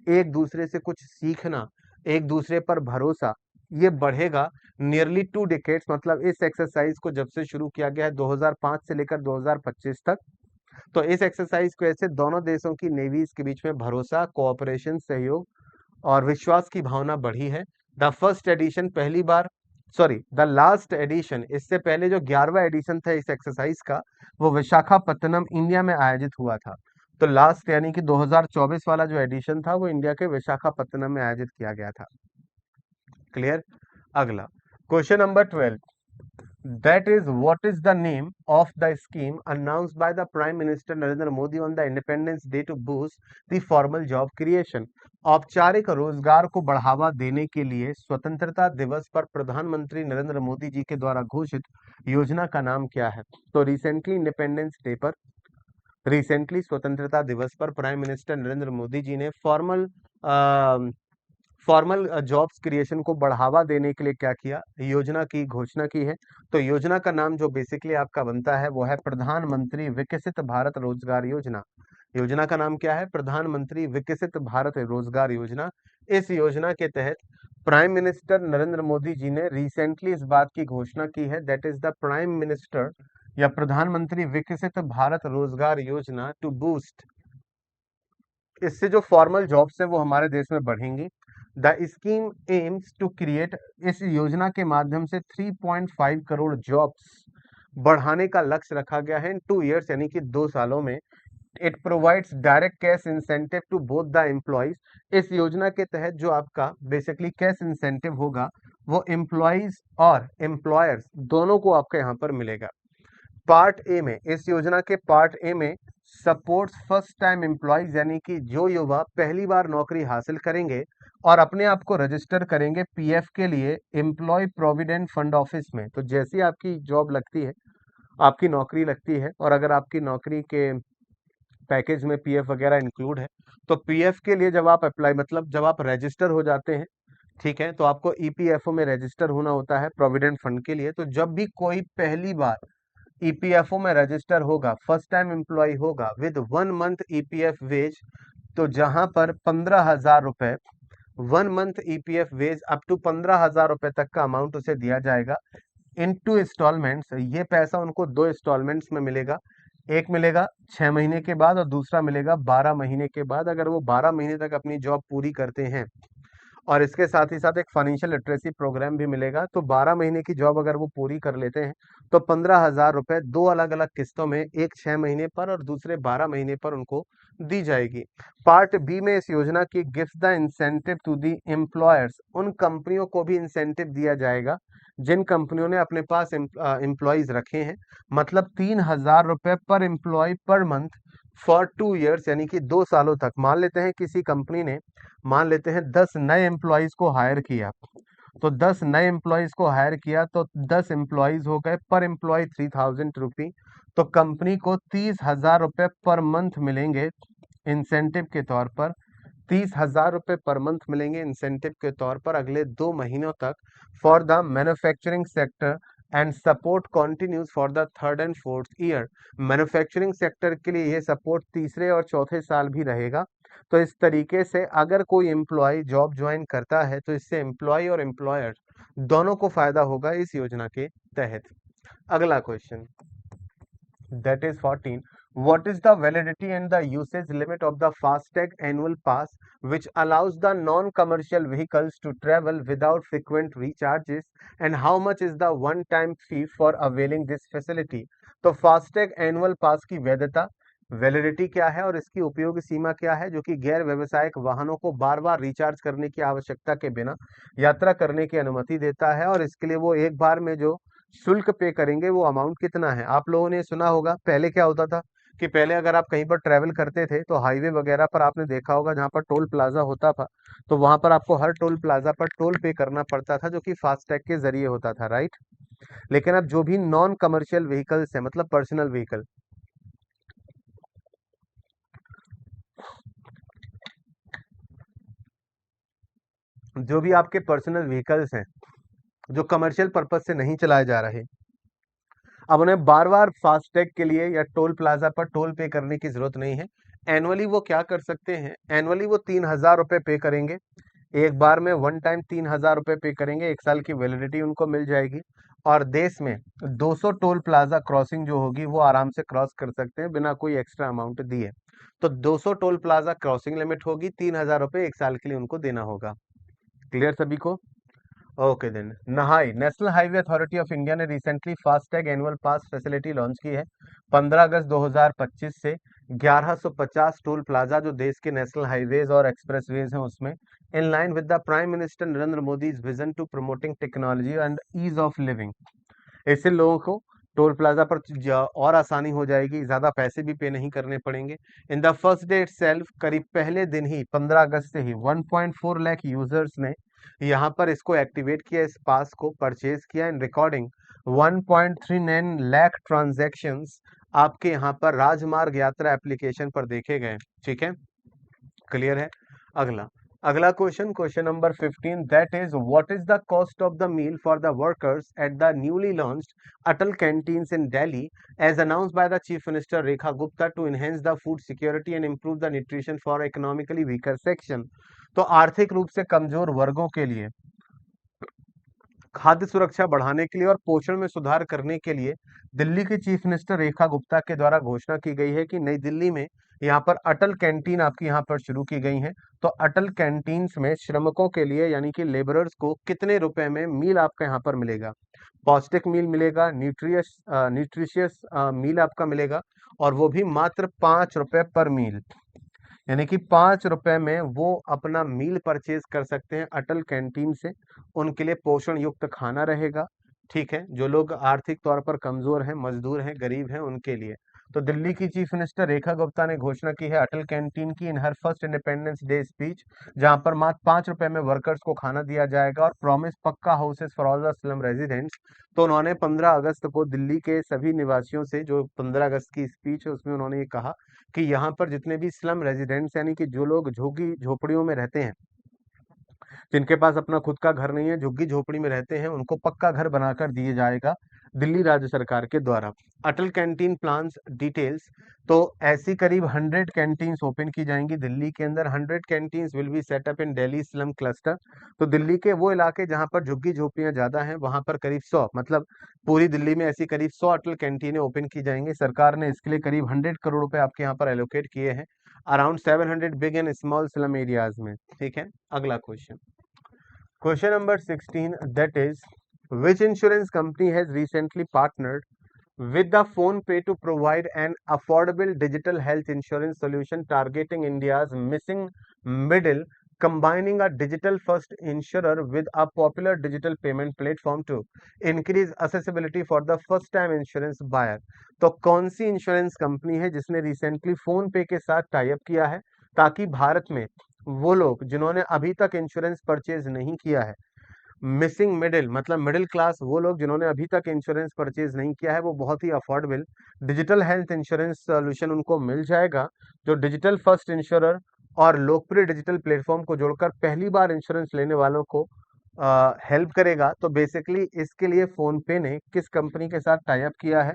S1: एक दूसरे से कुछ सीखना, एक दूसरे पर भरोसा, ये बढ़ेगा। नियरली 2 डिकेड्स, मतलब इस एक्सरसाइज को जब से शुरू किया गया है 2005 से लेकर 2025 तक, तो इस एक्सरसाइज को ऐसे दोनों देशों की नेवीज के बीच में भरोसा, कोऑपरेशन, सहयोग और विश्वास की भावना बढ़ी है। द फर्स्ट एडिशन, पहली बार, सॉरी द लास्ट एडिशन, इससे पहले जो 11वां एडिशन था इस एक्सरसाइज का, वो विशाखापत्तनम इंडिया में आयोजित हुआ था। तो लास्ट यानी कि 2024 वाला जो एडिशन था वो इंडिया के विशाखापत्तनम में आयोजित किया गया था। क्लियर। अगला question number 12, that is what is the name of the scheme announced by the Prime Minister Narendra Modi on the Independence Day to boost the formal job creation। औपचारिक रोजगार को बढ़ावा देने के लिए स्वतंत्रता दिवस पर प्रधानमंत्री नरेंद्र मोदी जी के द्वारा घोषित योजना का नाम क्या है। तो रिसेंटली स्वतंत्रता दिवस पर प्राइम मिनिस्टर नरेंद्र मोदी जी ने फॉर्मल जॉब्स क्रिएशन को बढ़ावा देने के लिए क्या किया, योजना की घोषणा की है। तो योजना का नाम जो बेसिकली आपका बनता है वो है प्रधानमंत्री विकसित भारत रोजगार योजना। योजना का नाम क्या है, प्रधानमंत्री विकसित भारत रोजगार योजना। इस योजना के तहत प्राइम मिनिस्टर नरेंद्र मोदी जी ने रिसेंटली इस बात की घोषणा की है, that is the prime minister या प्रधानमंत्री विकसित भारत रोजगार योजना टू बूस्ट, इससे जो फॉर्मल जॉब्स हैं वो हमारे देश में बढ़ेंगी। The scheme aims to create, इस योजना के माध्यम से 3.5 करोड़ जॉब्स बढ़ाने का लक्ष्य रखा गया है इन 2 ईयर्स, यानी कि 2 सालों में। It provides direct cash incentive to both the employees, इस योजना के तहत जो आपका बेसिकली कैश इंसेंटिव होगा वो एम्प्लॉयज और एम्प्लॉयर्स दोनों को आपका यहाँ पर मिलेगा। पार्ट ए में, इस योजना के पार्ट ए में सपोर्ट्स फर्स्ट टाइम एम्प्लॉयज, यानी कि जो युवा पहली बार नौकरी हासिल करेंगे और अपने आप को रजिस्टर करेंगे पीएफ के लिए एम्प्लॉय प्रोविडेंट फंड ऑफिस में। तो जैसी आपकी जॉब लगती है, आपकी नौकरी लगती है, और अगर आपकी नौकरी के पैकेज में पीएफ वगैरह इंक्लूड है। तो पीएफ के लिए जब आप अप्लाई मतलब जब आप रजिस्टर हो जाते हैं, ठीक है, तो आपको ईपीएफओ में रजिस्टर होना होता है प्रोविडेंट फंड के लिए। तो जब भी कोई पहली बार ईपीएफओ में रजिस्टर होगा, फर्स्ट टाइम एम्प्लॉय होगा विद 1 मंथ ईपीएफ वेज, तो जहां पर 15,000 रुपए 1 month EPF wage up to 15,000 रुपए तक का अमाउंट उसे दिया जाएगा इन टू इंस्टॉलमेंट्स। ये पैसा उनको दो इंस्टॉलमेंट्स में मिलेगा, एक मिलेगा 6 महीने के बाद और दूसरा मिलेगा 12 महीने के बाद, अगर वो 12 महीने तक अपनी जॉब पूरी करते हैं। और इसके साथ ही साथ एक फाइनेंशियल लिटरेसी प्रोग्राम भी मिलेगा। तो 12 महीने की जॉब अगर वो पूरी कर लेते हैं तो 15,000 रुपए दो अलग अलग किस्तों में, एक 6 महीने पर और दूसरे 12 महीने पर उनको दी जाएगी। पार्ट बी में इस योजना की gift the incentive to the employers, उन कंपनियों को भी इंसेंटिव दिया जाएगा जिन कंपनियों ने अपने पास एम्प्लॉयज रखे हैं। मतलब 3,000 रुपए पर employ per month for 2 years, यानी कि 2 सालों तक। मान लेते हैं किसी कंपनी ने, मान लेते हैं 10 नए एम्प्लॉयज को हायर किया, तो 10 नए एम्प्लॉयज को हायर किया तो 10 एम्प्लॉयज हो गए, पर एम्प्लॉय 3,000 रुपी। तो कंपनी को 30,000 रुपए पर मंथ मिलेंगे इंसेंटिव के तौर पर। 30,000 रुपए पर मंथ मिलेंगे इंसेंटिव के तौर पर अगले 2 महीनों तक for the manufacturing sector and support continues for the third and fourth year. Manufacturing sector के लिए ये सपोर्ट तीसरे और चौथे साल भी रहेगा। तो इस तरीके से अगर कोई एम्प्लॉय जॉब ज्वाइन करता है तो इससे एम्प्लॉय और एम्प्लॉयर दोनों को फायदा होगा इस योजना के तहत। अगला question, that is 14. What is the validity and the usage limit of the FASTag annual pass which allows the non-commercial vehicles to travel without frequent recharges, and how much is the one-time fee for availing this facility? तो FASTag annual पास की वैधता, validity क्या है और इसकी उपयोग सीमा क्या है, जो कि गैर व्यवसायिक वाहनों को बार बार रिचार्ज करने की आवश्यकता के बिना यात्रा करने की अनुमति देता है। और इसके लिए वो एक बार में जो शुल्क पे करेंगे वो अमाउंट कितना है। आप लोगों ने सुना होगा पहले क्या होता था कि पहले अगर आप कहीं पर ट्रेवल करते थे तो हाईवे वगैरह पर आपने देखा होगा जहाँ पर टोल प्लाजा होता था, तो वहां पर आपको हर टोल प्लाजा पर टोल पे करना पड़ता था, जो कि फास्टैग के जरिए होता था, राइट। लेकिन अब जो भी नॉन कमर्शियल व्हीकल्स है, मतलब पर्सनल व्हीकल, जो भी आपके पर्सनल व्हीकल्स हैं जो कमर्शियल पर्पज से नहीं चलाए जा रहे, अब उन्हें बार बार फास्टैग के लिए या टोल प्लाजा पर टोल पे करने की जरूरत नहीं है। एनुअली वो क्या कर सकते हैं, एनुअली वो 3,000 रुपए पे करेंगे, एक बार में वन टाइम 3,000 रुपए पे करेंगे, 1 साल की वैलिडिटी उनको मिल जाएगी। और देश में 200 टोल प्लाजा क्रॉसिंग जो होगी वो आराम से क्रॉस कर सकते हैं बिना कोई एक्स्ट्रा अमाउंट दिए। तो 200 टोल प्लाजा क्रॉसिंग लिमिट होगी, 3,000 रुपए 1 साल के लिए उनको देना होगा। क्लियर सभी को? ओके देन, नहाई national highway authority of India ने रिसेंटली फास्टैग एनुअल पास फैसिलिटी लॉन्च की है। 15 अगस्त 2025 से 1150 टोल प्लाजा जो देश के नेशनल हाईवेज और एक्सप्रेसवेज हैं उसमें, in line with the prime minister Narendra Modi vision to promoting technology and ease of living. इससे लोगों को टोल प्लाजा पर और आसानी हो जाएगी, ज्यादा पैसे भी पे नहीं करने पड़ेंगे। In the first day itself, करीब पहले दिन ही 15 अगस्त से ही 1.4 लाख यूजर्स ने यहाँ पर इसको एक्टिवेट किया, इस पास को परचेज किया। इन रिकॉर्डिंग 1.39 लाख ट्रांजैक्शंस आपके यहाँ पर राजमार्ग यात्रा एप्लीकेशन पर देखे गए। ठीक है, क्लियर है। अगला अगला question, question number 15, that is what is the cost of the meal for the workers at the newly launched Atal canteens in Delhi as announced by the chief minister Rekha Gupta to enhance the food security and improve the nutrition for economically weaker section. तो आर्थिक रूप से कमजोर वर्गों के लिए खाद्य सुरक्षा बढ़ाने के लिए और पोषण में सुधार करने के लिए दिल्ली की चीफ मिनिस्टर रेखा गुप्ता के द्वारा घोषणा की गई है कि नई दिल्ली में यहाँ पर अटल कैंटीन आपकी यहाँ पर शुरू की गई हैं। तो अटल कैंटीन्स में श्रमिकों के लिए यानी कि लेबरर्स को कितने रुपए में मील आपका यहाँ पर मिलेगा, पौष्टिक मील मिलेगा, न्यूट्रिशियस मील आपका मिलेगा, और वो भी मात्र 5 रुपए पर मील, यानी कि 5 रुपए में वो अपना मील परचेज कर सकते हैं अटल कैंटीन से। उनके लिए पोषण युक्त खाना रहेगा, ठीक है, जो लोग आर्थिक तौर पर कमजोर हैं, मजदूर हैं, गरीब हैं, उनके लिए तो दिल्ली की चीफ मिनिस्टर रेखा गुप्ता ने घोषणा की है अटल कैंटीन की इन हर फर्स्ट इंडिपेंडेंस डे स्पीच, जहां पर मात्र 5 रुपए में वर्कर्स को खाना दिया जाएगा और प्रॉमिस पक्का houses for all the slum residents. तो उन्होंने 15 अगस्त को दिल्ली के सभी निवासियों से, जो 15 अगस्त की स्पीच है उसमें उन्होंने ये कहा कि यहाँ पर जितने भी स्लम रेजिडेंट्स यानी कि जो लोग झुग्गी झोपड़ियों में रहते हैं, जिनके पास अपना खुद का घर नहीं है, झुग्गी झोपड़ी में रहते हैं, उनको पक्का घर बनाकर दिए जाएगा दिल्ली राज्य सरकार के द्वारा। अटल कैंटीन प्लान्स डिटेल्स, तो ऐसी करीब 100 कैंटीन्स ओपन की जाएंगी दिल्ली के अंदर। 100 canteens will be set up in Delhi slum cluster. तो दिल्ली के वो इलाके जहां पर झुग्गी झोपड़ियां ज्यादा हैं, वहां पर करीब 100, मतलब पूरी दिल्ली में ऐसी करीब 100 अटल कैंटीनें ओपन की जाएंगी। सरकार ने इसके लिए करीब 100 करोड़ रुपए आपके यहाँ पर एलोकेट किए हैं, around 700 big and small slum areas में। ठीक है, अगला question, question number 16, that is, which insurance company has recently partnered with the PhonePe to provide an affordable digital health insurance solution targeting India's missing middle, combining a digital first insurer with a popular digital payment platform to increase accessibility for the first time insurance buyer? तो कौन सी insurance company है जिसने recently phone पे के साथ tie up किया है, ताकि भारत में वो लोग जिन्होंने अभी तक इंश्योरेंस परचेज नहीं किया है, मिसिंग मिडिल मतलब मिडिल क्लास, वो लोग जिन्होंने अभी तक इंश्योरेंस परचेज नहीं किया है, वो बहुत ही affordable digital health insurance solution उनको मिल जाएगा, जो डिजिटल फर्स्ट इंश्योरर और लोकप्रिय डिजिटल प्लेटफॉर्म को जोड़कर पहली बार इंश्योरेंस लेने वालों को हेल्प करेगा। तो बेसिकली इसके लिए फोन पे ने किस कंपनी के साथ टाई अप किया है?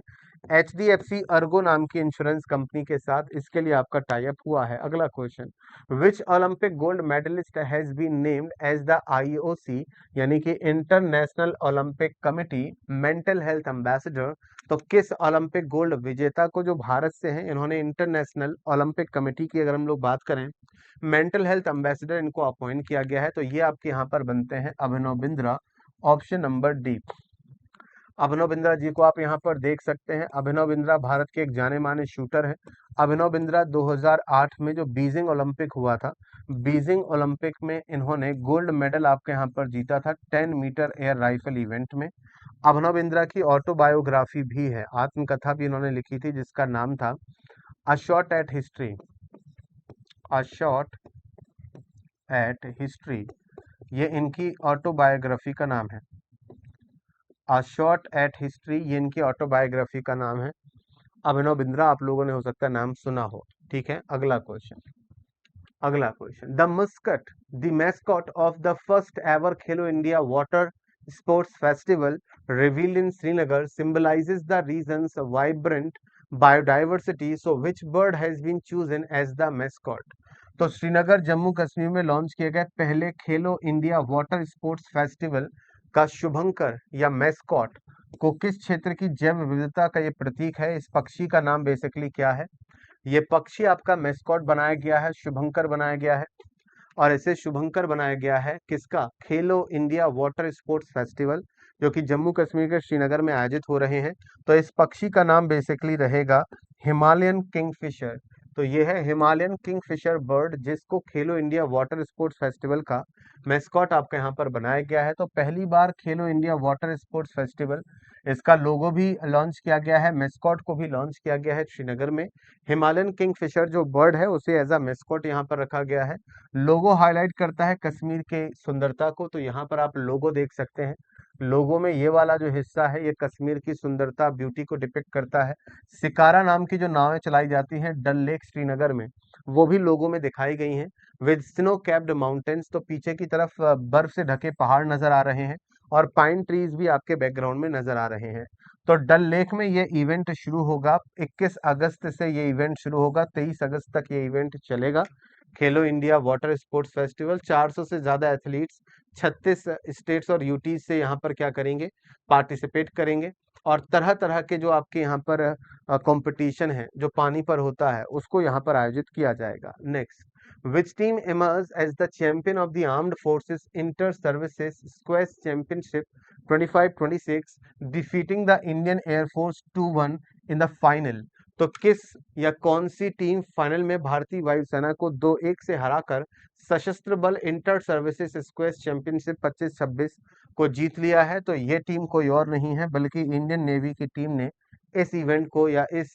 S1: HDFC अर्गो नाम की इंश्योरेंस कंपनी के साथ इसके लिए आपका टाई अप हुआ है। अगला question, which Olympic gold medallist has been named as the IOC यानी कि International Olympic Committee mental health ambassador? तो किस ओलंपिक गोल्ड विजेता को, जो भारत से हैं, इन्होंने इंटरनेशनल ओलंपिक कमेटी की अगर हम लोग बात करें, मेंटल हेल्थ एम्बेसडर इनको अपॉइंट किया गया है? तो ये आपके यहाँ पर बनते हैं Abhinav Bindra, option number D. Abhinav Bindra ji को आप यहाँ पर देख सकते हैं। अभिनव बिंद्रा भारत के एक जाने माने शूटर हैं। अभिनव बिंद्रा 2008 में जो बीजिंग ओलंपिक हुआ था, बीजिंग ओलंपिक में इन्होंने गोल्ड मेडल आपके यहाँ पर जीता था 10 मीटर एयर राइफल इवेंट में। अभिनव बिंद्रा की ऑटोबायोग्राफी भी है, आत्मकथा भी इन्होंने लिखी थी, जिसका नाम था a shot at history. A shot at history, ये इनकी ऑटोबायोग्राफी का नाम है। अ शॉट एट हिस्ट्री, ये इनकी ऑटोबायोग्राफी का नाम है। अभिनव बिंद्रा आप लोगों ने हो सकता है नाम सुना हो। ठीक है, अगला क्वेश्चन, अगला question, the mascot, the mascot of the first ever Khelo India water sports festival revealed in Srinagar symbolizes the region's vibrant biodiversity. So which bird has been chosen as the mascot? तो श्रीनगर जम्मू कश्मीर में launch किए गए पहले खेलो India water sports festival का शुभंकर या mascot को किस क्षेत्र की जैव विविधता का ये प्रतीक है? इस पक्षी का नाम बेसिकली क्या है? ये पक्षी आपका मैस्कॉट बनाया गया है, शुभंकर बनाया गया है, और इसे शुभंकर बनाया गया है किसका? खेलो इंडिया वाटर स्पोर्ट्स फेस्टिवल, जो कि जम्मू कश्मीर के श्रीनगर में आयोजित हो रहे हैं। तो इस पक्षी का नाम बेसिकली रहेगा हिमालयन किंगफिशर। तो ये है हिमालयन किंगफिशर बर्ड, जिसको खेलो इंडिया वाटर स्पोर्ट्स फेस्टिवल का मैस्कॉट आपका यहाँ पर बनाया गया है। तो पहली बार खेलो इंडिया वाटर स्पोर्ट्स फेस्टिवल, इसका लोगो भी लॉन्च किया गया है, मैस्कॉट को भी लॉन्च किया गया है श्रीनगर में। हिमालयन किंगफिशर जो बर्ड है उसे एज अ मैस्कॉट यहाँ पर रखा गया है। लोगो हाईलाइट करता है कश्मीर के सुंदरता को, तो यहाँ पर आप लोगो देख सकते हैं। लोगो में ये वाला जो हिस्सा है, ये कश्मीर की सुंदरता, ब्यूटी को डिपिक्ट करता है। सिकारा नाम की जो नावें चलाई जाती हैं डल लेक श्रीनगर में, वो भी लोगो में दिखाई गई हैं विद स्नो कैप्ड माउंटेन्स। तो पीछे की तरफ बर्फ से ढके पहाड़ नजर आ रहे हैं और पाइन ट्रीज भी आपके बैकग्राउंड में नजर आ रहे हैं। तो डल लेक में ये इवेंट शुरू होगा 21 अगस्त से, ये इवेंट शुरू होगा 23 अगस्त तक ये इवेंट चलेगा। खेलो इंडिया वाटर स्पोर्ट्स फेस्टिवल, 400 से ज्यादा एथलीट्स 36 स्टेट्स और यूटीज से यहाँ पर क्या करेंगे? पार्टिसिपेट करेंगे। और तरह तरह के जो आपके यहाँ पर कंपटीशन है जो पानी पर होता है, उसको यहाँ पर आयोजित किया जाएगा। Next, which team emerged as the champion of the Armed Forces Inter Services Squash Championship 25-26, defeating the Indian Air Force 2-1 in the final? तो किस या कौन सी टीम फाइनल में भारतीय वायुसेना को 2-1 से हराकर सशस्त्र बल इंटर सर्विसेज स्क्वैश चैंपियनशिप 25-26 को जीत लिया है? तो ये टीम कोई और नहीं है बल्कि इंडियन नेवी की टीम ने इस इवेंट को या इस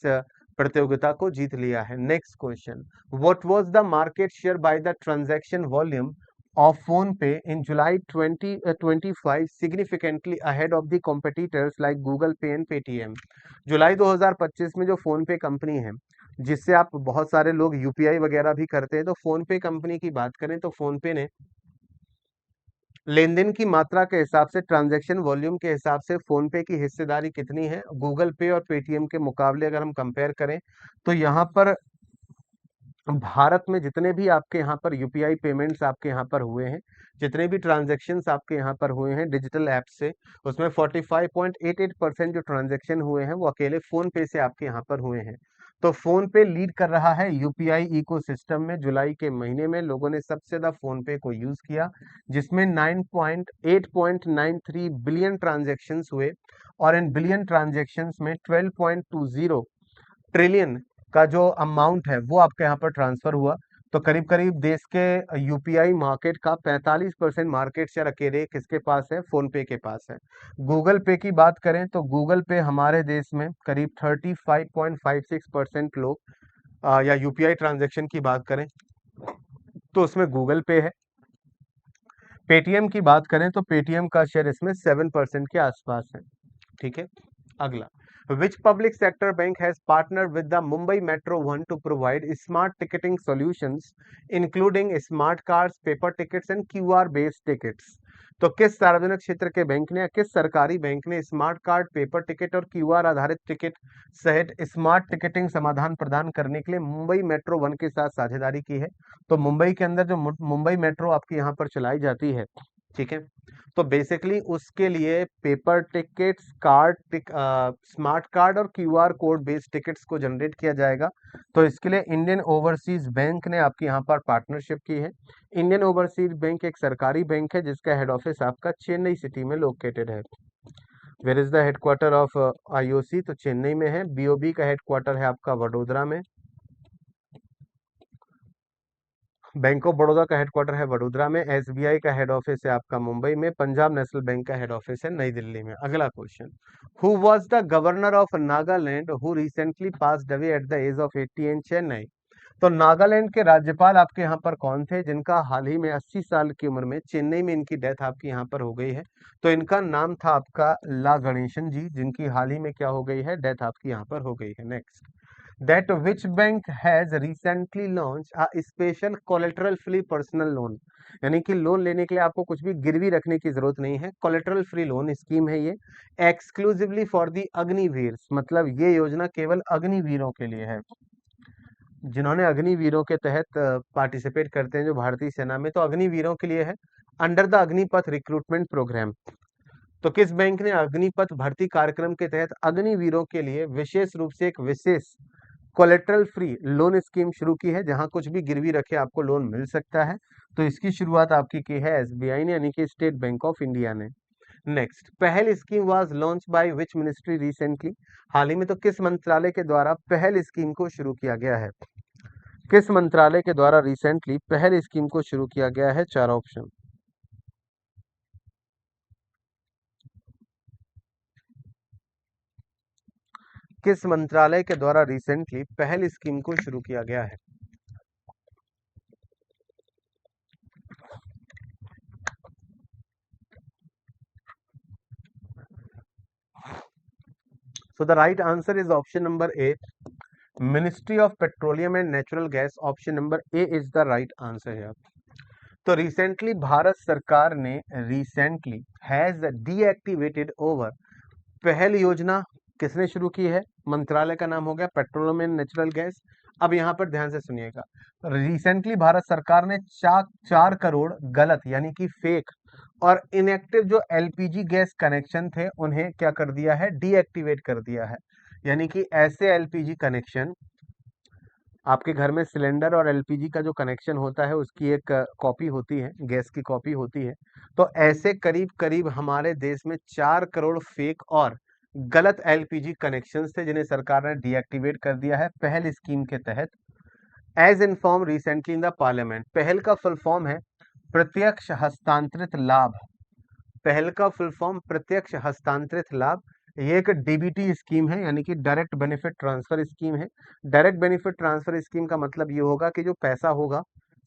S1: प्रतियोगिता को जीत लिया है। Next question, what was the market share by the transaction volume of PhonePe in July 2025 significantly ahead of the competitors like Google Pay and Paytm। जुलाई 2025 में जो फोन पे कंपनी है, जिससे आप बहुत सारे लोग यूपीआई वगैरह भी करते हैं, तो फोन पे कंपनी की बात करें तो फोन पे ने लेन देन की मात्रा के हिसाब से, ट्रांजैक्शन वॉल्यूम के हिसाब से फोन पे की हिस्सेदारी कितनी है गूगल पे और पेटीएम के मुकाबले अगर हम कंपेयर करें, तो यहाँ पर भारत में जितने भी आपके यहाँ पर यूपीआई पेमेंट्स आपके यहाँ पर हुए हैं, जितने भी ट्रांजैक्शंस आपके यहाँ पर हुए हैं डिजिटल ऐप से, उसमें 45.88% जो ट्रांजैक्शन हुए हैं वो अकेले फोन पे से आपके यहाँ पर हुए हैं। तो फोन पे लीड कर रहा है यूपीआई इकोसिस्टम में। जुलाई के महीने में लोगों ने सबसे ज्यादा फोन पे को यूज किया, जिसमें 8.93 बिलियन ट्रांजेक्शन हुए, और इन बिलियन ट्रांजेक्शन्स में 12.20 ट्रिलियन का जो अमाउंट है वो आपके यहाँ पर ट्रांसफर हुआ। तो करीब करीब देश के यूपीआई मार्केट का 45% मार्केट शेयर अकेले किसके पास है, फोन पे के पास है। गूगल पे की बात करें तो गूगल पे हमारे देश में करीब 35.56% लोग या यूपीआई ट्रांजैक्शन की बात करें तो उसमें गूगल पे है। पेटीएम की बात करें तो पेटीएम का शेयर इसमें 7% के आसपास है। ठीक है, अगला, which public sector bank has partnered with the Mumbai Metro One to provide smart ticketing solutions including smart cards, paper tickets and QR based tickets। तो किस सार्वजनिक क्षेत्र के बैंक ने, किस सरकारी बैंक ने स्मार्ट कार्ड, पेपर टिकट और क्यूआर आधारित टिकट सहित स्मार्ट टिकटिंग समाधान प्रदान करने के लिए मुंबई मेट्रो वन के साथ साझेदारी की है। तो मुंबई के अंदर जो मुंबई मेट्रो आपकी यहाँ पर चलाई जाती है, ठीक है, तो बेसिकली उसके लिए पेपर टिकट्स, स्मार्ट कार्ड और क्यूआर कोड बेस्ड टिकट्स को जनरेट किया जाएगा। तो इसके लिए इंडियन ओवरसीज बैंक ने आपके यहाँ पर पार्टनरशिप की है। इंडियन ओवरसीज बैंक एक सरकारी बैंक है जिसका हेड ऑफिस आपका चेन्नई सिटी में लोकेटेड है। Where is the headquarter of IOC, तो चेन्नई में है। बीओबी का हेडक्वार्टर है आपका वडोदरा में। बैंक ऑफ बड़ौदा का हेडक्वार्टर है वडोदरा में। एसबीआई का हेड ऑफिस है आपका मुंबई में। पंजाब नेशनल बैंक का हेड ऑफिस है नई दिल्ली में। अगला question, who was the governor of Nagaland who recently passed away at the age of 80 in Chennai. तो नागालैंड के राज्यपाल आपके यहाँ पर कौन थे जिनका हाल ही में 80 साल की उम्र में चेन्नई में इनकी डेथ आपकी यहाँ पर हो गई है। तो इनका नाम था आपका ला गणेशन जी, जिनकी हाल ही में क्या हो गई है, डेथ आपकी यहाँ पर हो गई है। Next, that which bank has recently launched a special collateral free personal loan। यानी कि लोन लेने के लिए आपको कुछ भी गिरवी रखने की जरूरत नहीं है। कोलेटरल फ्री लोन स्कीम है ये, एक्सक्लूसिवली फॉर दी अग्निवीर, मतलब ये योजना केवल अग्निवीरों के लिए है, जिन्होंने अग्निवीरों के तहत पार्टिसिपेट करते हैं जो भारतीय सेना में, तो अग्निवीरों के लिए है, under the Agnipath recruitment programme. तो किस बैंक ने अग्निपथ भर्ती कार्यक्रम के तहत अग्निवीरों के लिए विशेष रूप से एक विशेष कोलेट्रल फ्री लोन स्कीम शुरू की है, जहां कुछ भी गिरवी रखे आपको लोन मिल सकता है। तो इसकी शुरुआत आपकी की है एसबीआई ने, यानी कि स्टेट बैंक ऑफ इंडिया ने। Next, Pahal scheme was launch by which ministry recently. हाल ही में तो किस मंत्रालय के द्वारा पहल स्कीम को शुरू किया गया है, किस मंत्रालय के द्वारा रिसेंटली पहल स्कीम को शुरू किया गया है। चार ऑप्शन, किस मंत्रालय के द्वारा रिसेंटली पहल स्कीम को शुरू किया गया है। So the right answer is option number A, ministry of petroleum and natural gas. Option number A is the right answer है। तो रिसेंटली भारत सरकार ने रिसेंटली हैज डीएक्टिवेटेड ओवर, पहल योजना किसने शुरू की है, मंत्रालय का नाम हो गया पेट्रोलियम एंड नेचुरल गैस। अब यहाँ पर ध्यान से सुनिएगा, रिसेंटली भारत सरकार ने 4 करोड़ गलत यानी कि फेक और इनएक्टिव जो एलपीजी गैस कनेक्शन थे उन्हें क्या कर दिया है, डीएक्टिवेट कर दिया है। यानी कि ऐसे एलपीजी कनेक्शन, आपके घर में सिलेंडर और एलपीजी का जो कनेक्शन होता है उसकी एक कॉपी होती है, गैस की कॉपी होती है। तो ऐसे करीब करीब हमारे देश में 4 करोड़ फेक और गलत एलपीजी कनेक्शंस थे जिन्हें सरकार ने डीएक्टिवेट कर दिया है पहल स्कीम के तहत। As inform recently in the parliament, Pahal का फुल फॉर्म है प्रत्यक्ष हस्तांतरित लाभ। पहल का फुल फॉर्म प्रत्यक्ष हस्तांतरित लाभ। ये एक डीबीटी स्कीम है, यानी कि डायरेक्ट बेनिफिट ट्रांसफर स्कीम है। डायरेक्ट बेनिफिट ट्रांसफर स्कीम का मतलब ये होगा कि जो पैसा होगा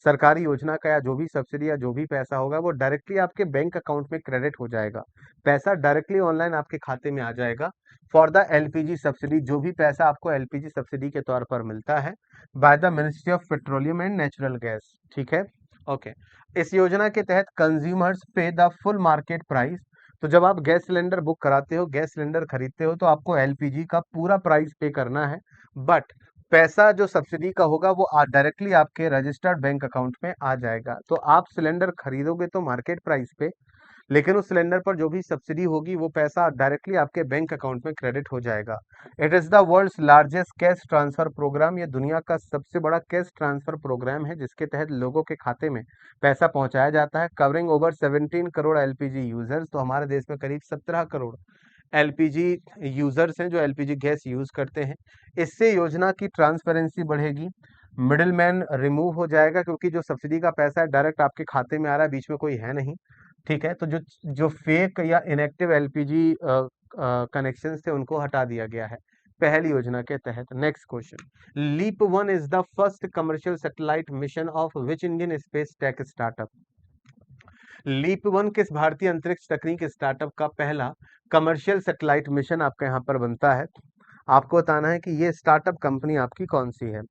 S1: सरकारी योजना का, या जो भी सब्सिडी या जो भी पैसा होगा, वो डायरेक्टली आपके बैंक अकाउंट में क्रेडिट हो जाएगा। पैसा डायरेक्टली ऑनलाइन आपके खाते में आ जाएगा। फॉर द एलपीजी सब्सिडी, जो भी पैसा आपको एलपीजी सब्सिडी के तौर पर मिलता है by the ministry of petroleum and natural gas. ठीक है, ओके। इस योजना के तहत कंज्यूमर्स पे द फुल मार्केट प्राइस। तो जब आप गैस सिलेंडर बुक कराते हो, गैस सिलेंडर खरीदते हो, तो आपको एलपीजी का पूरा प्राइस पे करना है। बट पैसा जो सब्सिडी का होगा वो डायरेक्टली आपके रजिस्टर्ड बैंक अकाउंट में आ जाएगा। तो आप सिलेंडर खरीदोगे तो मार्केट प्राइस पे, लेकिन उस सिलेंडर पर जो भी सब्सिडी होगी वो पैसा डायरेक्टली आपके बैंक अकाउंट में क्रेडिट हो जाएगा। It is the world's largest cash transfer programme. ये दुनिया का सबसे बड़ा कैश ट्रांसफर प्रोग्राम है, जिसके तहत लोगों के खाते में पैसा पहुंचाया जाता है। Covering over 17 crore LPG users. तो हमारे देश में करीब 17 करोड़ एलपीजी यूजर्स हैं जो एलपीजी गैस यूज करते हैं। इससे योजना की ट्रांसपेरेंसी बढ़ेगी, मिडिल मैन रिमूव हो जाएगा, क्योंकि जो सब्सिडी का पैसा है डायरेक्ट आपके खाते में आ रहा है, बीच में कोई है नहीं। ठीक है, तो जो जो फेक या इनएक्टिव एलपीजी कनेक्शन थे उनको हटा दिया गया है पहली योजना के तहत। Next question, leap one is the first commercial satellite mission of which Indian space tech startup. Leap one किस भारतीय अंतरिक्ष तकनीक स्टार्टअप का पहला कमर्शियल सैटेलाइट मिशन आपका यहाँ पर बनता है। आपको बताना है कि ये स्टार्टअप कंपनी आपकी कौन सी है।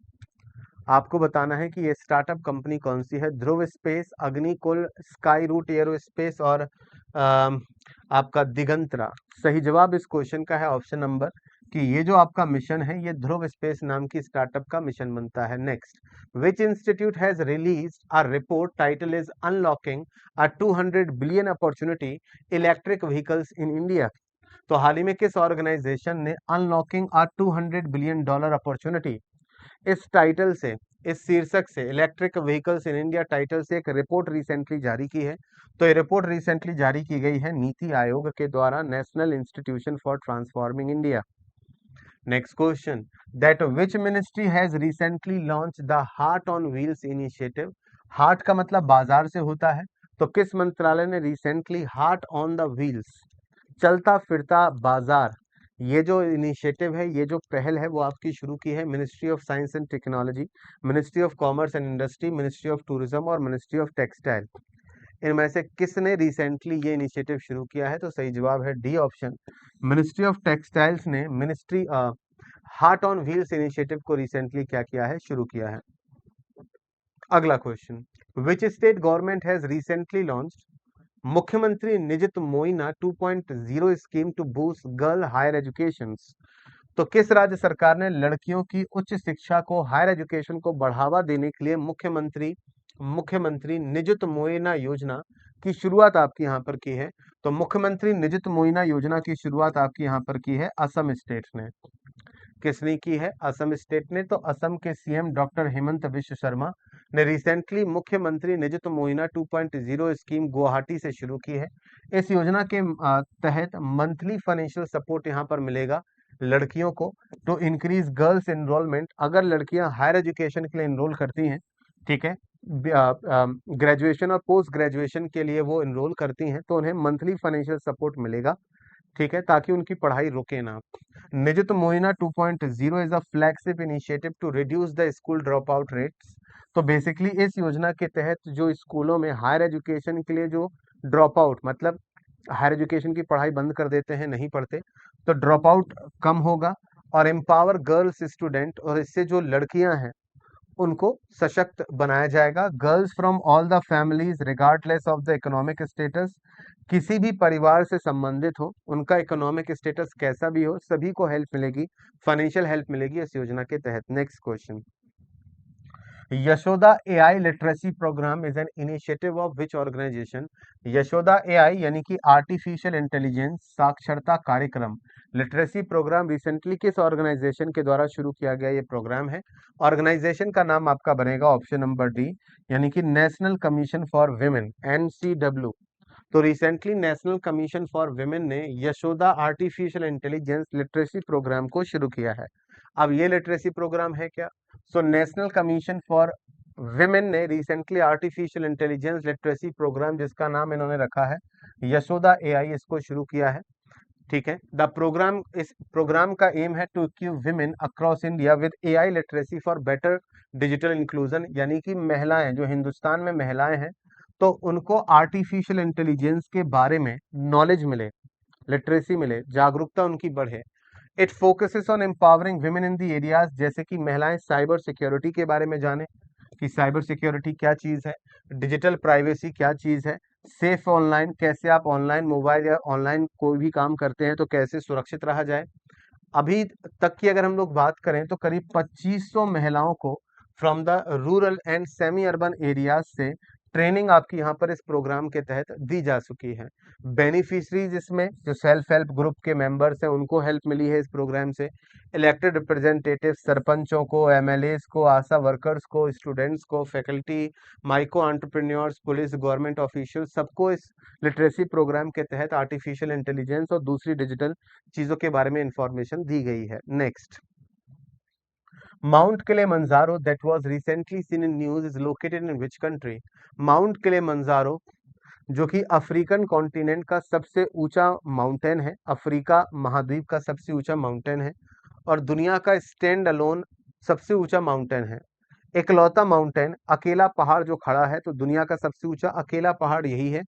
S1: आपको बताना है कि ये स्टार्टअप कंपनी कौन सी है। Dhruva Space, Agnikul, Skyroot Aerospace और आपका दिगंतरा। सही जवाब इस क्वेश्चन का है ऑप्शन नंबर कि ये जो आपका मिशन है ये ध्रुव स्पेस नाम की स्टार्टअप का मिशन बनता है। Next, which institute has released a report title is unlocking a 200 billion opportunity electric vehicles in India. तो हाल ही में किस ऑर्गेनाइजेशन ने अनलॉकिंग अ 200 बिलियन डॉलर अपॉर्चुनिटी, इस टाइटल से, इस शीर्षक से, electric vehicles in India title से एक रिपोर्ट रिसेंटली जारी की है। तो ये रिपोर्ट रिसेंटली जारी की गई है नीति आयोग के द्वारा, national institution for transforming India. Next question, that which ministry has recently launch the heart on wheels initiative. Heart का मतलब बाजार से होता है, तो किस मंत्रालय ने recently heart on the wheels, चलता फिरता बाजार, ये जो इनिशिएटिव है, ये जो पहल है वो आपकी शुरू की है। Ministry of science and technology, ministry of commerce and industry, ministry of tourism और मिनिस्ट्री ऑफ टेक्सटाइल। इनमें से किसने रिसेंटली ये इनिशिएटिव शुरू किया है? तो सही जवाब है D option, ministry of textiles ने ministry heart on wheels initiative को रिसेंटली क्या किया है, शुरू किया है। अगला question, which state government has recently launched Mukhyamantri Nijut Moina 2.0 scheme to boost girl higher education. तो किस राज्य सरकार ने लड़कियों की उच्च शिक्षा को, हायर एजुकेशन को बढ़ावा देने के लिए मुख्यमंत्री मुख्यमंत्री निजुत मोइना योजना की शुरुआत आपकी यहाँ पर की है? तो मुख्यमंत्री निजुत मोइना योजना की शुरुआत आपकी यहाँ पर की है असम स्टेट ने। किसने की है? असम स्टेट ने। तो असम के सीएम डॉक्टर हेमंत बिश्व शर्मा ने रिसेंटली मुख्यमंत्री निजुत मोइना 2.0 स्कीम गुवाहाटी से शुरू की है। इस योजना के तहत मंथली फाइनेंशियल सपोर्ट यहाँ पर मिलेगा लड़कियों को, टू इंक्रीज गर्ल्स एनरोलमेंट। अगर लड़कियां हायर एजुकेशन के लिए एनरोल करती हैं, ठीक है, ग्रेजुएशन और पोस्ट ग्रेजुएशन के लिए वो एनरोल करती हैं, तो उन्हें मंथली फाइनेंशियल सपोर्ट मिलेगा, ठीक है, ताकि उनकी पढ़ाई रुके ना। Nijut Moina 2.0 is a flagship initiative to reduce the school drop out rates. तो बेसिकली इस योजना के तहत जो स्कूलों में हायर एजुकेशन के लिए जो ड्रॉप आउट, मतलब हायर एजुकेशन की पढ़ाई बंद कर देते हैं, नहीं पढ़ते, तो ड्रॉप आउट कम होगा। और एम्पावर गर्ल्स स्टूडेंट, और इससे जो लड़कियां हैं उनको सशक्त बनाया जाएगा। Girls from all the families regardless of the economic status, किसी भी परिवार से संबंधित हो, उनका इकोनॉमिक स्टेटस कैसा भी हो, सभी को हेल्प मिलेगी, फाइनेंशियल हेल्प मिलेगी इस योजना के तहत। Next question, Yashoda AI literacy programme is an initiative of which organisation. Yashoda AI यानी कि आर्टिफिशियल इंटेलिजेंस साक्षरता कार्यक्रम, लिटरेसी प्रोग्राम रिसेंटली किस ऑर्गेनाइजेशन के द्वारा शुरू किया गया ये प्रोग्राम है? ऑर्गेनाइजेशन का नाम आपका बनेगा ऑप्शन नंबर डी, यानी कि National Commission for Women, NCW. तो recently National Commission for Women ने Yashoda artificial intelligence literacy programme को शुरू किया है। अब ये लिटरेसी प्रोग्राम है क्या? So National Commission for Women ने recently artificial intelligence literacy programme, जिसका नाम इन्होंने रखा है यशोदा एआई, इसको शुरू किया है। ठीक है। द प्रोग्राम, इस प्रोग्राम का एम है to equip women across India with AI literacy for better digital inclusion, यानी कि महिलाएं जो हिंदुस्तान में महिलाएं हैं तो उनको आर्टिफिशियल इंटेलिजेंस के बारे में नॉलेज मिले, लिटरेसी मिले, जागरूकता उनकी बढ़े। It focuses on empowering women in the areas, जैसे कि महिलाएं साइबर सिक्योरिटी के बारे में जाने कि साइबर सिक्योरिटी क्या चीज है, डिजिटल प्राइवेसी क्या चीज है, सेफ ऑनलाइन, कैसे आप ऑनलाइन मोबाइल या ऑनलाइन कोई भी काम करते हैं तो कैसे सुरक्षित रहा जाए। अभी तक की अगर हम लोग बात करें तो करीब 2500 महिलाओं को from the rural and semi urban areas से ट्रेनिंग आपकी यहाँ पर इस प्रोग्राम के तहत दी जा चुकी है। बेनिफिशरीज इसमें जो सेल्फ हेल्प ग्रुप के मेंबर्स हैं उनको हेल्प मिली है इस प्रोग्राम से, इलेक्टेड रिप्रेजेंटेटिव, सरपंचों को, एमएलएस को, आशा वर्कर्स को, स्टूडेंट्स को, faculty, micro entrepreneurs, police, government official, सबको इस लिटरेसी प्रोग्राम के तहत आर्टिफिशियल इंटेलिजेंस और दूसरी डिजिटल चीजों के बारे में इंफॉर्मेशन दी गई है। Next, mount Kilimanjaro that was recently seen in news is located in which country? Mount Kilimanjaro जो कि अफ्रीकन कॉन्टिनेंट का सबसे ऊंचा माउंटेन है, अफ्रीका महाद्वीप का सबसे ऊंचा माउंटेन है और दुनिया का स्टैंड अलोन सबसे ऊंचा माउंटेन है। इकलौता माउंटेन, अकेला पहाड़ जो खड़ा है, तो दुनिया का सबसे ऊंचा अकेला पहाड़ यही है।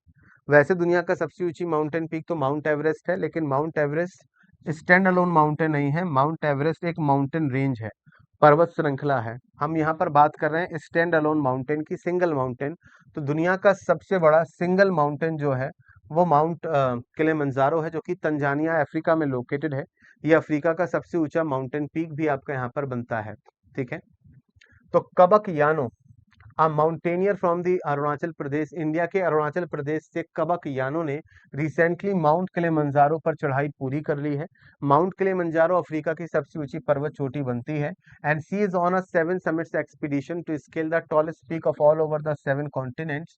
S1: वैसे दुनिया का सबसे ऊंची माउंटेन पीक तो माउंट एवरेस्ट है, लेकिन mount Everest stand alone mountain नहीं है। माउंट एवरेस्ट एक माउंटेन रेंज है, पर्वत श्रृंखला है। हम यहाँ पर बात कर रहे हैं स्टैंड अलोन माउंटेन की, सिंगल माउंटेन। तो दुनिया का सबसे बड़ा सिंगल माउंटेन जो है वो माउंट किलिमंजारो है, जो कि तंजानिया अफ्रीका में लोकेटेड है। ये अफ्रीका का सबसे ऊंचा माउंटेन पीक भी आपका यहाँ पर बनता है। ठीक है। तो Kabak Yano, mountaineer from the Arunachal Pradesh, India के अरुणाचल प्रदेश से कबक यानो ने रिसेंटली माउंट किलिमंजारो पर चढ़ाई पूरी कर ली है। माउंट किलिमंजारो अफ्रीका की सबसे ऊंची पर्वत चोटी बनती है and she is on a 7 summits expedition to scale the tallest peak of all over the 7 continents.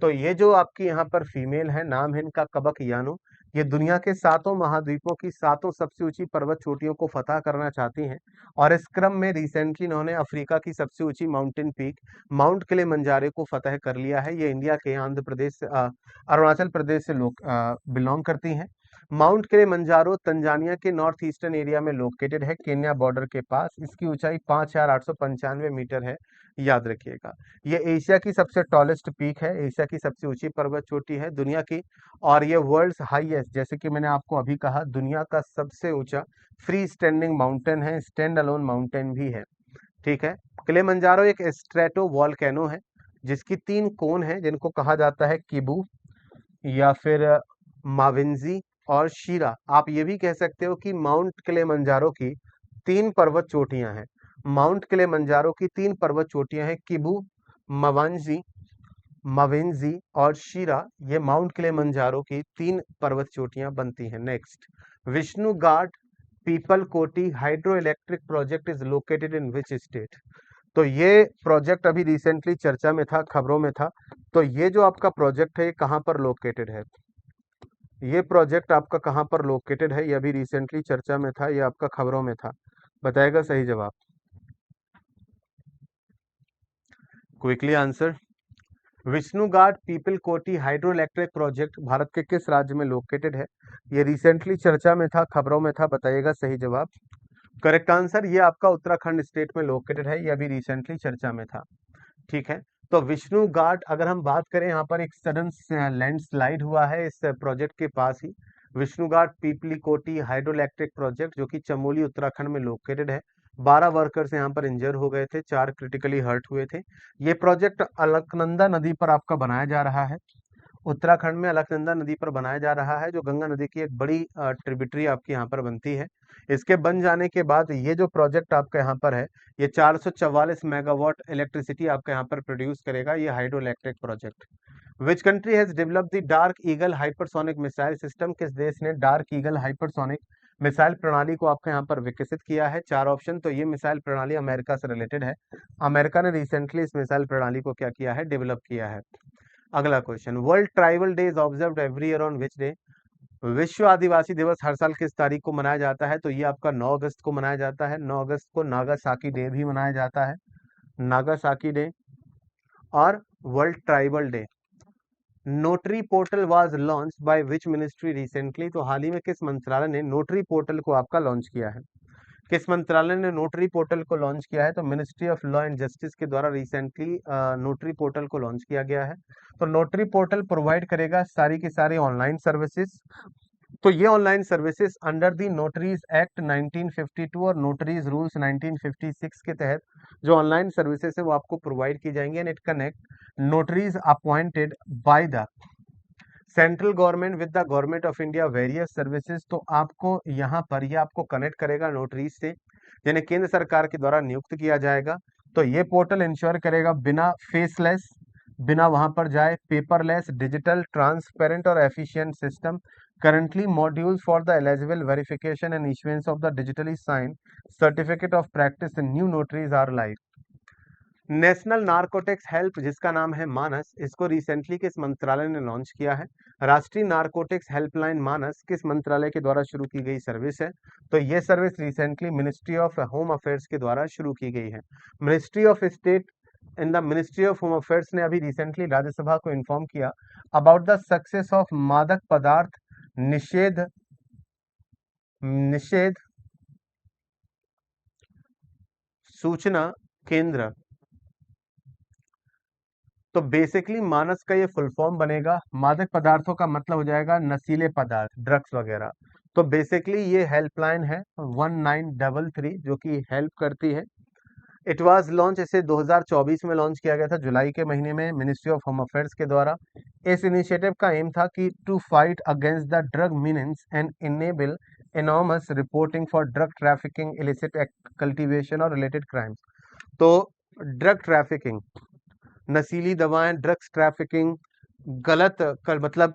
S1: तो ये जो आपकी यहाँ पर फीमेल है, नाम है इनका कबक यानो, ये दुनिया के सातों महाद्वीपों की सातों सबसे ऊंची पर्वत चोटियों को फतह करना चाहती हैं और इस क्रम में रिसेंटली इन्होंने अफ्रीका की सबसे ऊंची माउंटेन पीक माउंट किलिमंजारो को फतह कर लिया है। ये इंडिया के आंध्र प्रदेश अरुणाचल प्रदेश से लोग बिलोंग करती हैं। माउंट किलिमंजारो तंजानिया के नॉर्थ ईस्टर्न एरिया में लोकेटेड है, केन्या बॉर्डर के पास। इसकी ऊंचाई 5,895 मीटर है, याद रखिएगा। ये एशिया की सबसे टॉलेस्ट पीक है, एशिया की सबसे ऊंची पर्वत चोटी है दुनिया की। और ये वर्ल्ड्स हाईएस्ट, जैसे कि मैंने आपको अभी कहा, दुनिया का सबसे ऊंचा फ्री स्टैंडिंग माउंटेन है, स्टैंड अलोन माउंटेन भी है। ठीक है। किलिमंजारो एक स्ट्रेटो वॉल्केनो है जिसकी 3 कोन है, जिनको कहा जाता है किबू या फिर माविंजी और शीरा। आप ये भी कह सकते हो कि माउंट किलिमंजारो की 3 पर्वत चोटियां हैं। माउंट किलिमंजारो की 3 पर्वत चोटियां हैं, किबू, मवांजी, माविंजी और शीरा। ये माउंट किलिमंजारो की 3 पर्वत चोटियां बनती हैं। नेक्स्ट, विष्णु घाट पीपल कोटी hydro electric project is located in which state? तो ये प्रोजेक्ट अभी रिसेंटली चर्चा में था, खबरों में था। तो ये जो आपका प्रोजेक्ट है ये कहाँ पर लोकेटेड है? ये प्रोजेक्ट आपका कहाँ पर लोकेटेड है? ये अभी रिसेंटली चर्चा में था, ये आपका खबरों में था। बताएगा सही जवाब, क्विकली आंसर। विष्णु घाट पीपल कोटी हाइड्रो इलेक्ट्रिक प्रोजेक्ट भारत के किस राज्य में लोकेटेड है? ये रिसेंटली चर्चा में था, खबरों में था। बताइएगा सही जवाब। करेक्ट आंसर, ये आपका उत्तराखंड स्टेट में लोकेटेड है, ये अभी रिसेंटली चर्चा में था। ठीक है। तो विष्णु घाट, अगर हम बात करें, यहाँ पर एक सडन लैंडस्लाइड हुआ है इस प्रोजेक्ट के पास ही। विष्णु घाट पीपली कोटी हाइड्रो इलेक्ट्रिक प्रोजेक्ट जो कि चमोली उत्तराखंड में लोकेटेड है। 12 वर्कर्स यहाँ पर इंजर हो गए थे, 4 क्रिटिकली हर्ट हुए थे। ये प्रोजेक्ट अलकनंदा नदी पर आपका बनाया जा रहा है। उत्तराखंड में अलकनंदा नदी पर बनाया जा रहा है, जो गंगा नदी की एक बड़ी ट्रिब्यूटरी आपकी यहाँ पर बनती है। इसके बन जाने के बाद ये जो प्रोजेक्ट आपका यहाँ पर है, ये 444 मेगावाट इलेक्ट्रिसिटी आपका यहाँ पर प्रोड्यूस करेगा, ये hydro electric project. Which country has developed the dark eagle hypersonic missile system? किस देश ने डार्क ईगल हाइपरसोनिक मिसाइल प्रणाली को आपके यहाँ पर विकसित किया है? 4 ऑप्शन। तो ये मिसाइल प्रणाली अमेरिका से रिलेटेड है। अमेरिका ने रिसेंटली इस मिसाइल प्रणाली को क्या किया है? डेवलप किया है। अगला question, world tribal day is observed every year on which day? विश्व आदिवासी दिवस हर साल किस तारीख को मनाया जाता है? तो ये आपका 9 अगस्त को मनाया जाता है। 9 अगस्त को नागासाकी डे भी मनाया जाता है, नागासाकी डे और world tribal day. Notary portal was launch by which ministry recently, तो हाल ही में किस मंत्रालय ने नोटरी पोर्टल को आपका लॉन्च किया है? किस मंत्रालय ने नोटरी पोर्टल को लॉन्च किया है? तो ministry of law and justice के द्वारा रिसेंटली नोटरी पोर्टल को लॉन्च किया गया है। तो नोटरी पोर्टल प्रोवाइड करेगा सारी की सारी ऑनलाइन सर्विसेज। तो ये online services under the notaries act 1952 और नोटरीज रूल्स 1956 के तहत जो ऑनलाइन सर्विसेज है वो आपको प्रोवाइड की जाएंगी, and it connect notaries appointed by the central government with the government of India various services. तो आपको यहाँ पर ये आपको कनेक्ट करेगा नोटरीज से, यानी केंद्र सरकार के द्वारा नियुक्त किया जाएगा। तो ये पोर्टल इंश्योर करेगा बिना फेसलेस, बिना वहां पर जाए, पेपरलेस, डिजिटल, ट्रांसपेरेंट और efficient system. Currently modules for the eligible verification and issuance of the digitally sign certificate of practice in new notaries are live. National narcotics help, जिसका नाम है मानस, इसको रिसेंटली किस मंत्रालय ने लॉन्च किया है? राष्ट्रीय नारकोटिक्स हेल्पलाइन मानस किस मंत्रालय के द्वारा शुरू की गई सर्विस है? तो ये service recently ministry of home affairs के द्वारा शुरू की गई है। Ministry of state in the ministry of home affairs ने अभी रिसेंटली राज्यसभा को इन्फॉर्म किया अबाउट द सक्सेस ऑफ मादक पदार्थ निषेध निषेध सूचना केंद्र। तो बेसिकली मानस का ये फुल फॉर्म बनेगा, मादक पदार्थों का मतलब हो जाएगा नशीले पदार्थ, ड्रग्स वगैरह। तो बेसिकली ये हेल्पलाइन है 1933 जो कि हेल्प करती है। इट वाज लॉन्च, इसे 2024 में लॉन्च किया गया था, जुलाई के महीने में, मिनिस्ट्री ऑफ होम अफेयर्स के द्वारा। इस इनिशिएटिव का एम था कि to fight against the drug meanings and enable enormous reporting for drug trafficking, illicit cultivation और रिलेटेड क्राइम्स। तो ड्रग ट्रैफिकिंग, नशीली दवाएं, ड्रग्स ट्रैफिकिंग, गलत मतलब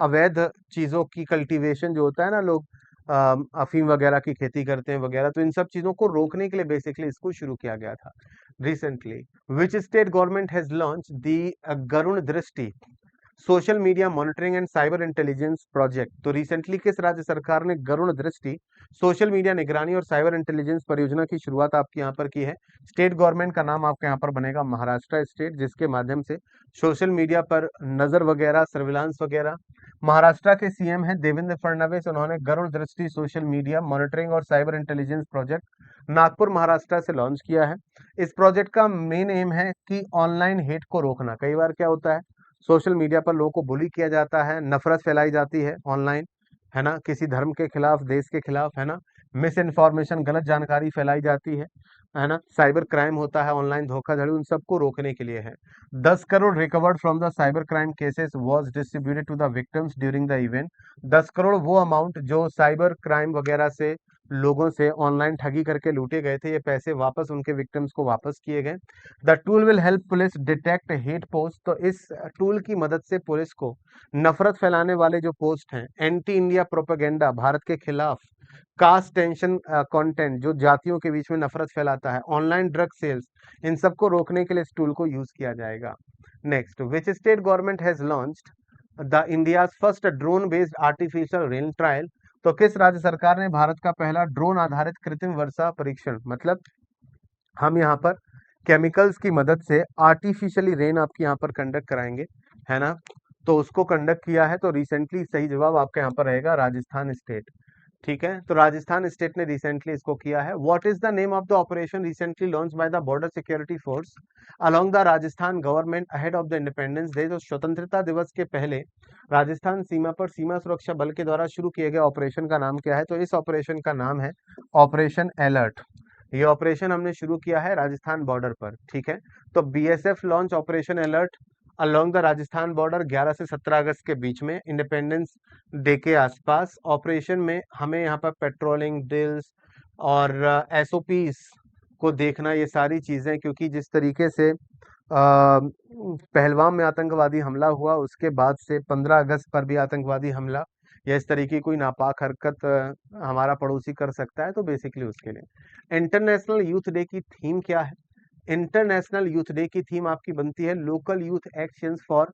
S1: अवैध चीजों की कल्टीवेशन जो होता है ना, लोग अफीम वगैरह की खेती करते हैं वगैरह, तो इन सब चीजों को रोकने के लिए बेसिकली इसको शुरू किया गया था recently. Which state government has launch the Garun Drishti social media monitoring and cyber intelligence project. तो रिसेंटली किस राज्य सरकार ने गरुण दृष्टि सोशल मीडिया निगरानी और साइबर इंटेलिजेंस परियोजना की शुरुआत आपके यहाँ पर की है? स्टेट गवर्नमेंट का नाम आपके यहाँ पर बनेगा महाराष्ट्र स्टेट, जिसके माध्यम से सोशल मीडिया पर नजर वगैरह, सर्विलांस वगैरह। महाराष्ट्र के सीएम हैं देवेंद्र फडणवीस, उन्होंने Garuda Drishti social media monitoring और cyber intelligence project Nagpur Maharashtra से लॉन्च किया है। इस प्रोजेक्ट का मेन एम है कि ऑनलाइन हेट को रोकना। कई बार क्या होता है, सोशल मीडिया पर लोगों को बुली किया जाता है, नफरत फैलाई जाती है ऑनलाइन, है ना, किसी धर्म के खिलाफ, देश के खिलाफ, है ना, मिस इन्फॉर्मेशन, गलत जानकारी फैलाई जाती है ना, साइबर क्राइम होता है, ऑनलाइन धोखाधड़ी, उन सबको रोकने के लिए है। 10 crore recovered from the cyber crime cases was distributed to the victims during the event. 10 crore वो अमाउंट जो साइबर क्राइम वगैरह से लोगों से ऑनलाइन ठगी करके लूटे गए थे, ये पैसे वापस उनके विक्टिम्स को वापस किए गए। The tool will help police detect hate post. तो इस टूल की मदद से पुलिस को नफरत फैलाने वाले जो पोस्ट हैं, एंटी इंडिया प्रोपेगेंडा, भारत के खिलाफ, कास्ट टेंशन कंटेंट जो जातियों के बीच में नफरत फैलाता है, ऑनलाइन ड्रग सेल्स, इन सबको रोकने के लिए इस टूल को यूज किया जाएगा। Next, which state government has launched the India first drone based artificial rain trial. तो किस राज्य सरकार ने भारत का पहला ड्रोन आधारित कृत्रिम वर्षा परीक्षण, मतलब हम यहाँ पर केमिकल्स की मदद से आर्टिफिशियली रेन आपके यहाँ पर कंडक्ट कराएंगे, है ना, तो उसको कंडक्ट किया है? तो रिसेंटली सही जवाब आपके यहाँ पर रहेगा राजस्थान स्टेट। ठीक है, तो राजस्थान स्टेट ने रिसेंटली इसको किया है। What is the name of the operation recently launch by the border security force along the Rajasthan government ahead of the independence day. तो स्वतंत्रता दिवस के पहले राजस्थान सीमा पर सीमा सुरक्षा बल के द्वारा शुरू किए गए ऑपरेशन का नाम क्या है? तो इस ऑपरेशन का नाम है ऑपरेशन अलर्ट। ये ऑपरेशन हमने शुरू किया है राजस्थान बॉर्डर पर। ठीक है, तो BSF launch operation alert along the Rajasthan border 11 से 17 अगस्त के बीच में, इंडिपेंडेंस डे के आसपास। ऑपरेशन में हमें यहाँ पर पेट्रोलिंग, ड्रिल्स और एसओपीस को देखना, ये सारी चीजें, क्योंकि जिस तरीके से पहलगाम में आतंकवादी हमला हुआ, उसके बाद से 15 अगस्त पर भी आतंकवादी हमला या इस तरीके की कोई नापाक हरकत हमारा पड़ोसी कर सकता है, तो बेसिकली उसके लिए। इंटरनेशनल यूथ डे की थीम क्या है? इंटरनेशनल यूथ डे की थीम आपकी बनती है local youth actions for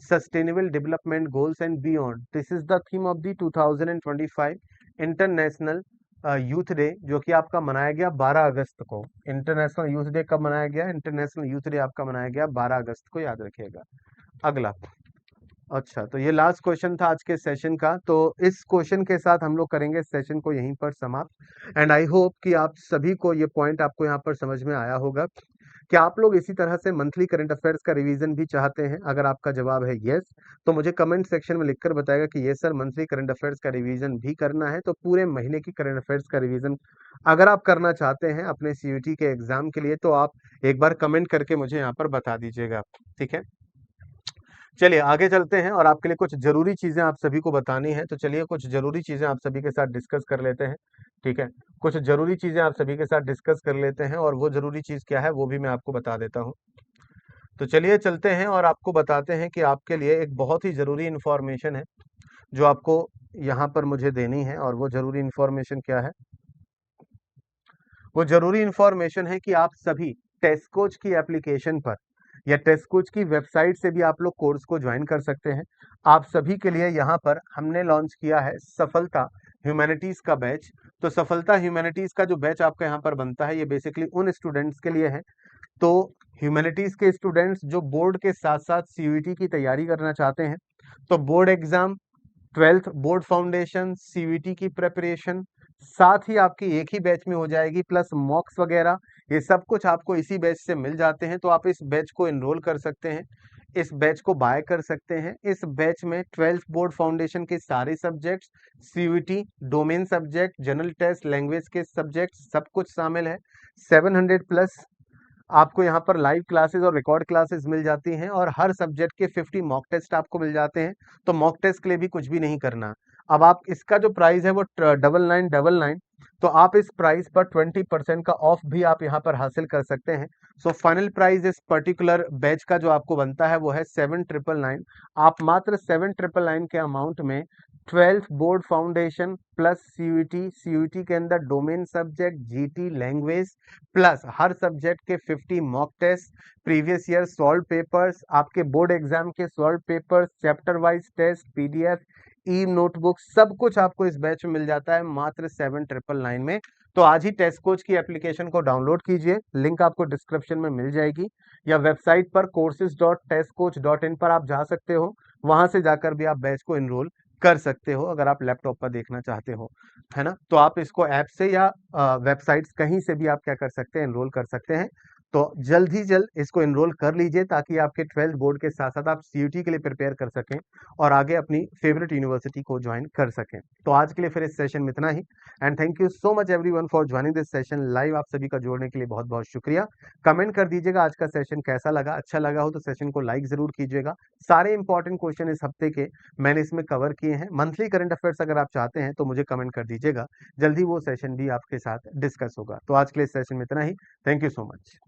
S1: sustainable development goals and beyond. This is the theme of the 2025 international youth day, जो कि आपका मनाया गया 12 अगस्त को। इंटरनेशनल यूथ डे कब मनाया गया? इंटरनेशनल यूथ डे आपका मनाया गया 12 अगस्त को, याद रखिएगा। अगला, अच्छा, तो ये लास्ट क्वेश्चन था आज के सेशन का। तो इस क्वेश्चन के साथ हम लोग करेंगे सेशन को यहीं पर समाप्त। एंड आई होप कि आप सभी को ये पॉइंट आपको यहाँ पर समझ में आया होगा। क्या आप लोग इसी तरह से मंथली करंट अफेयर्स का रिवीजन भी चाहते हैं? अगर आपका जवाब है यस, तो मुझे कमेंट सेक्शन में लिखकर बताएगा कि ये सर मंथली करंट अफेयर्स का रिवीजन भी करना है। तो पूरे महीने की करंट अफेयर्स का रिवीजन अगर आप करना चाहते हैं अपने सीयूटी के एग्जाम के लिए, तो आप एक बार कमेंट करके मुझे यहाँ पर बता दीजिएगा। ठीक है, चलिए आगे चलते हैं और आपके लिए कुछ जरूरी चीजें आप सभी को बतानी है। तो चलिए कुछ जरूरी चीजें आप सभी के साथ डिस्कस कर लेते हैं। ठीक है, कुछ जरूरी चीजें आप सभी के साथ डिस्कस कर लेते हैं, और वो जरूरी चीज क्या है वो भी मैं आपको बता देता हूँ। तो चलिए चलते हैं और आपको बताते हैं कि आपके लिए एक बहुत ही जरूरी इंफॉर्मेशन है जो आपको यहाँ पर मुझे देनी है। और वो जरूरी इंफॉर्मेशन क्या है? वो जरूरी इंफॉर्मेशन है कि आप सभी टेस्ट कोच की एप्लीकेशन पर या टेस्ट कोच की वेबसाइट से भी आप लोग कोर्स को ज्वाइन कर सकते हैं। आप सभी के लिए यहाँ पर हमने लॉन्च किया है सफलता ह्यूमैनिटीज का बैच। तो सफलता ह्यूमैनिटीज का जो बैच आपका यहाँ पर बनता है, ये बेसिकली उन स्टूडेंट्स के लिए है। तो ह्यूमैनिटीज के स्टूडेंट्स जो बोर्ड के साथ साथ सीयूईटी की तैयारी करना चाहते हैं, तो board exam, twelfth board foundation, CVT की प्रेपरेशन साथ ही आपकी एक ही बैच में हो जाएगी, प्लस मॉक्स वगैरह ये सब कुछ आपको इसी बैच से मिल जाते हैं। तो आप इस बैच को एनरोल कर सकते हैं, इस बैच को बाय कर सकते हैं। इस बैच में ट्वेल्थ बोर्ड फाउंडेशन के सारे subjects, CVT, domain subject, general test, language के सब्जेक्ट सब कुछ शामिल है। 700 प्लस आपको यहाँ पर लाइव क्लासेस और रिकॉर्ड क्लासेस मिल जाती हैं, और हर सब्जेक्ट के 50 मॉक टेस्ट आपको मिल जाते हैं। तो मॉक टेस्ट के लिए भी कुछ भी नहीं करना। अब आप इसका जो प्राइस है वो 9999, तो आप इस प्राइस पर 20% का ऑफ भी आप यहाँ पर हासिल कर सकते हैं। सो फाइनल प्राइस इस पर्टिकुलर बैच का जो आपको बनता है वो है 7999। आप मात्र 7999 के अमाउंट में twelfth board foundation plus CUT, CUT के अंदर domain subject, GT, language, plus हर सब्जेक्ट के 50 mock test, previous year solve papers, आपके बोर्ड एग्जाम के solve papers, chapter wise test, PDF, e notebook, सब कुछ आपको इस बैच में मिल जाता है मात्र 7999 में। तो आज ही टेस्ट कोच की एप्लीकेशन को डाउनलोड कीजिए, लिंक आपको डिस्क्रिप्शन में मिल जाएगी, या वेबसाइट पर courses.testcoach.in पर आप जा सकते हो। वहां से जाकर भी आप बैच को एनरोल कर सकते हो अगर आप लैपटॉप पर देखना चाहते हो, है ना। तो आप इसको ऐप से या वेबसाइट्स कहीं से भी आप क्या कर सकते हैं, एनरोल कर सकते हैं। तो जल्द ही जल्द इसको एनरोल कर लीजिए, ताकि आपके ट्वेल्थ बोर्ड के साथ साथ आप सीयूटी के लिए प्रिपेयर कर सकें और आगे अपनी फेवरेट यूनिवर्सिटी को ज्वाइन कर सकें। तो आज के लिए फिर इस सेशन में इतना ही। And thank you so much everyone for joining this session live. आप सभी का जोड़ने के लिए बहुत बहुत शुक्रिया। कमेंट कर दीजिएगा आज का सेशन कैसा लगा। अच्छा लगा हो तो सेशन को लाइक जरूर कीजिएगा। सारे इंपॉर्टेंट क्वेश्चन इस हफ्ते के मैंने इसमें कवर किए हैं। मंथली करंट अफेयर्स अगर आप चाहते हैं तो मुझे कमेंट कर दीजिएगा, जल्दी वो सेशन भी आपके साथ डिस्कस होगा। तो आज के लिए सेशन में इतना ही। Thank you so much.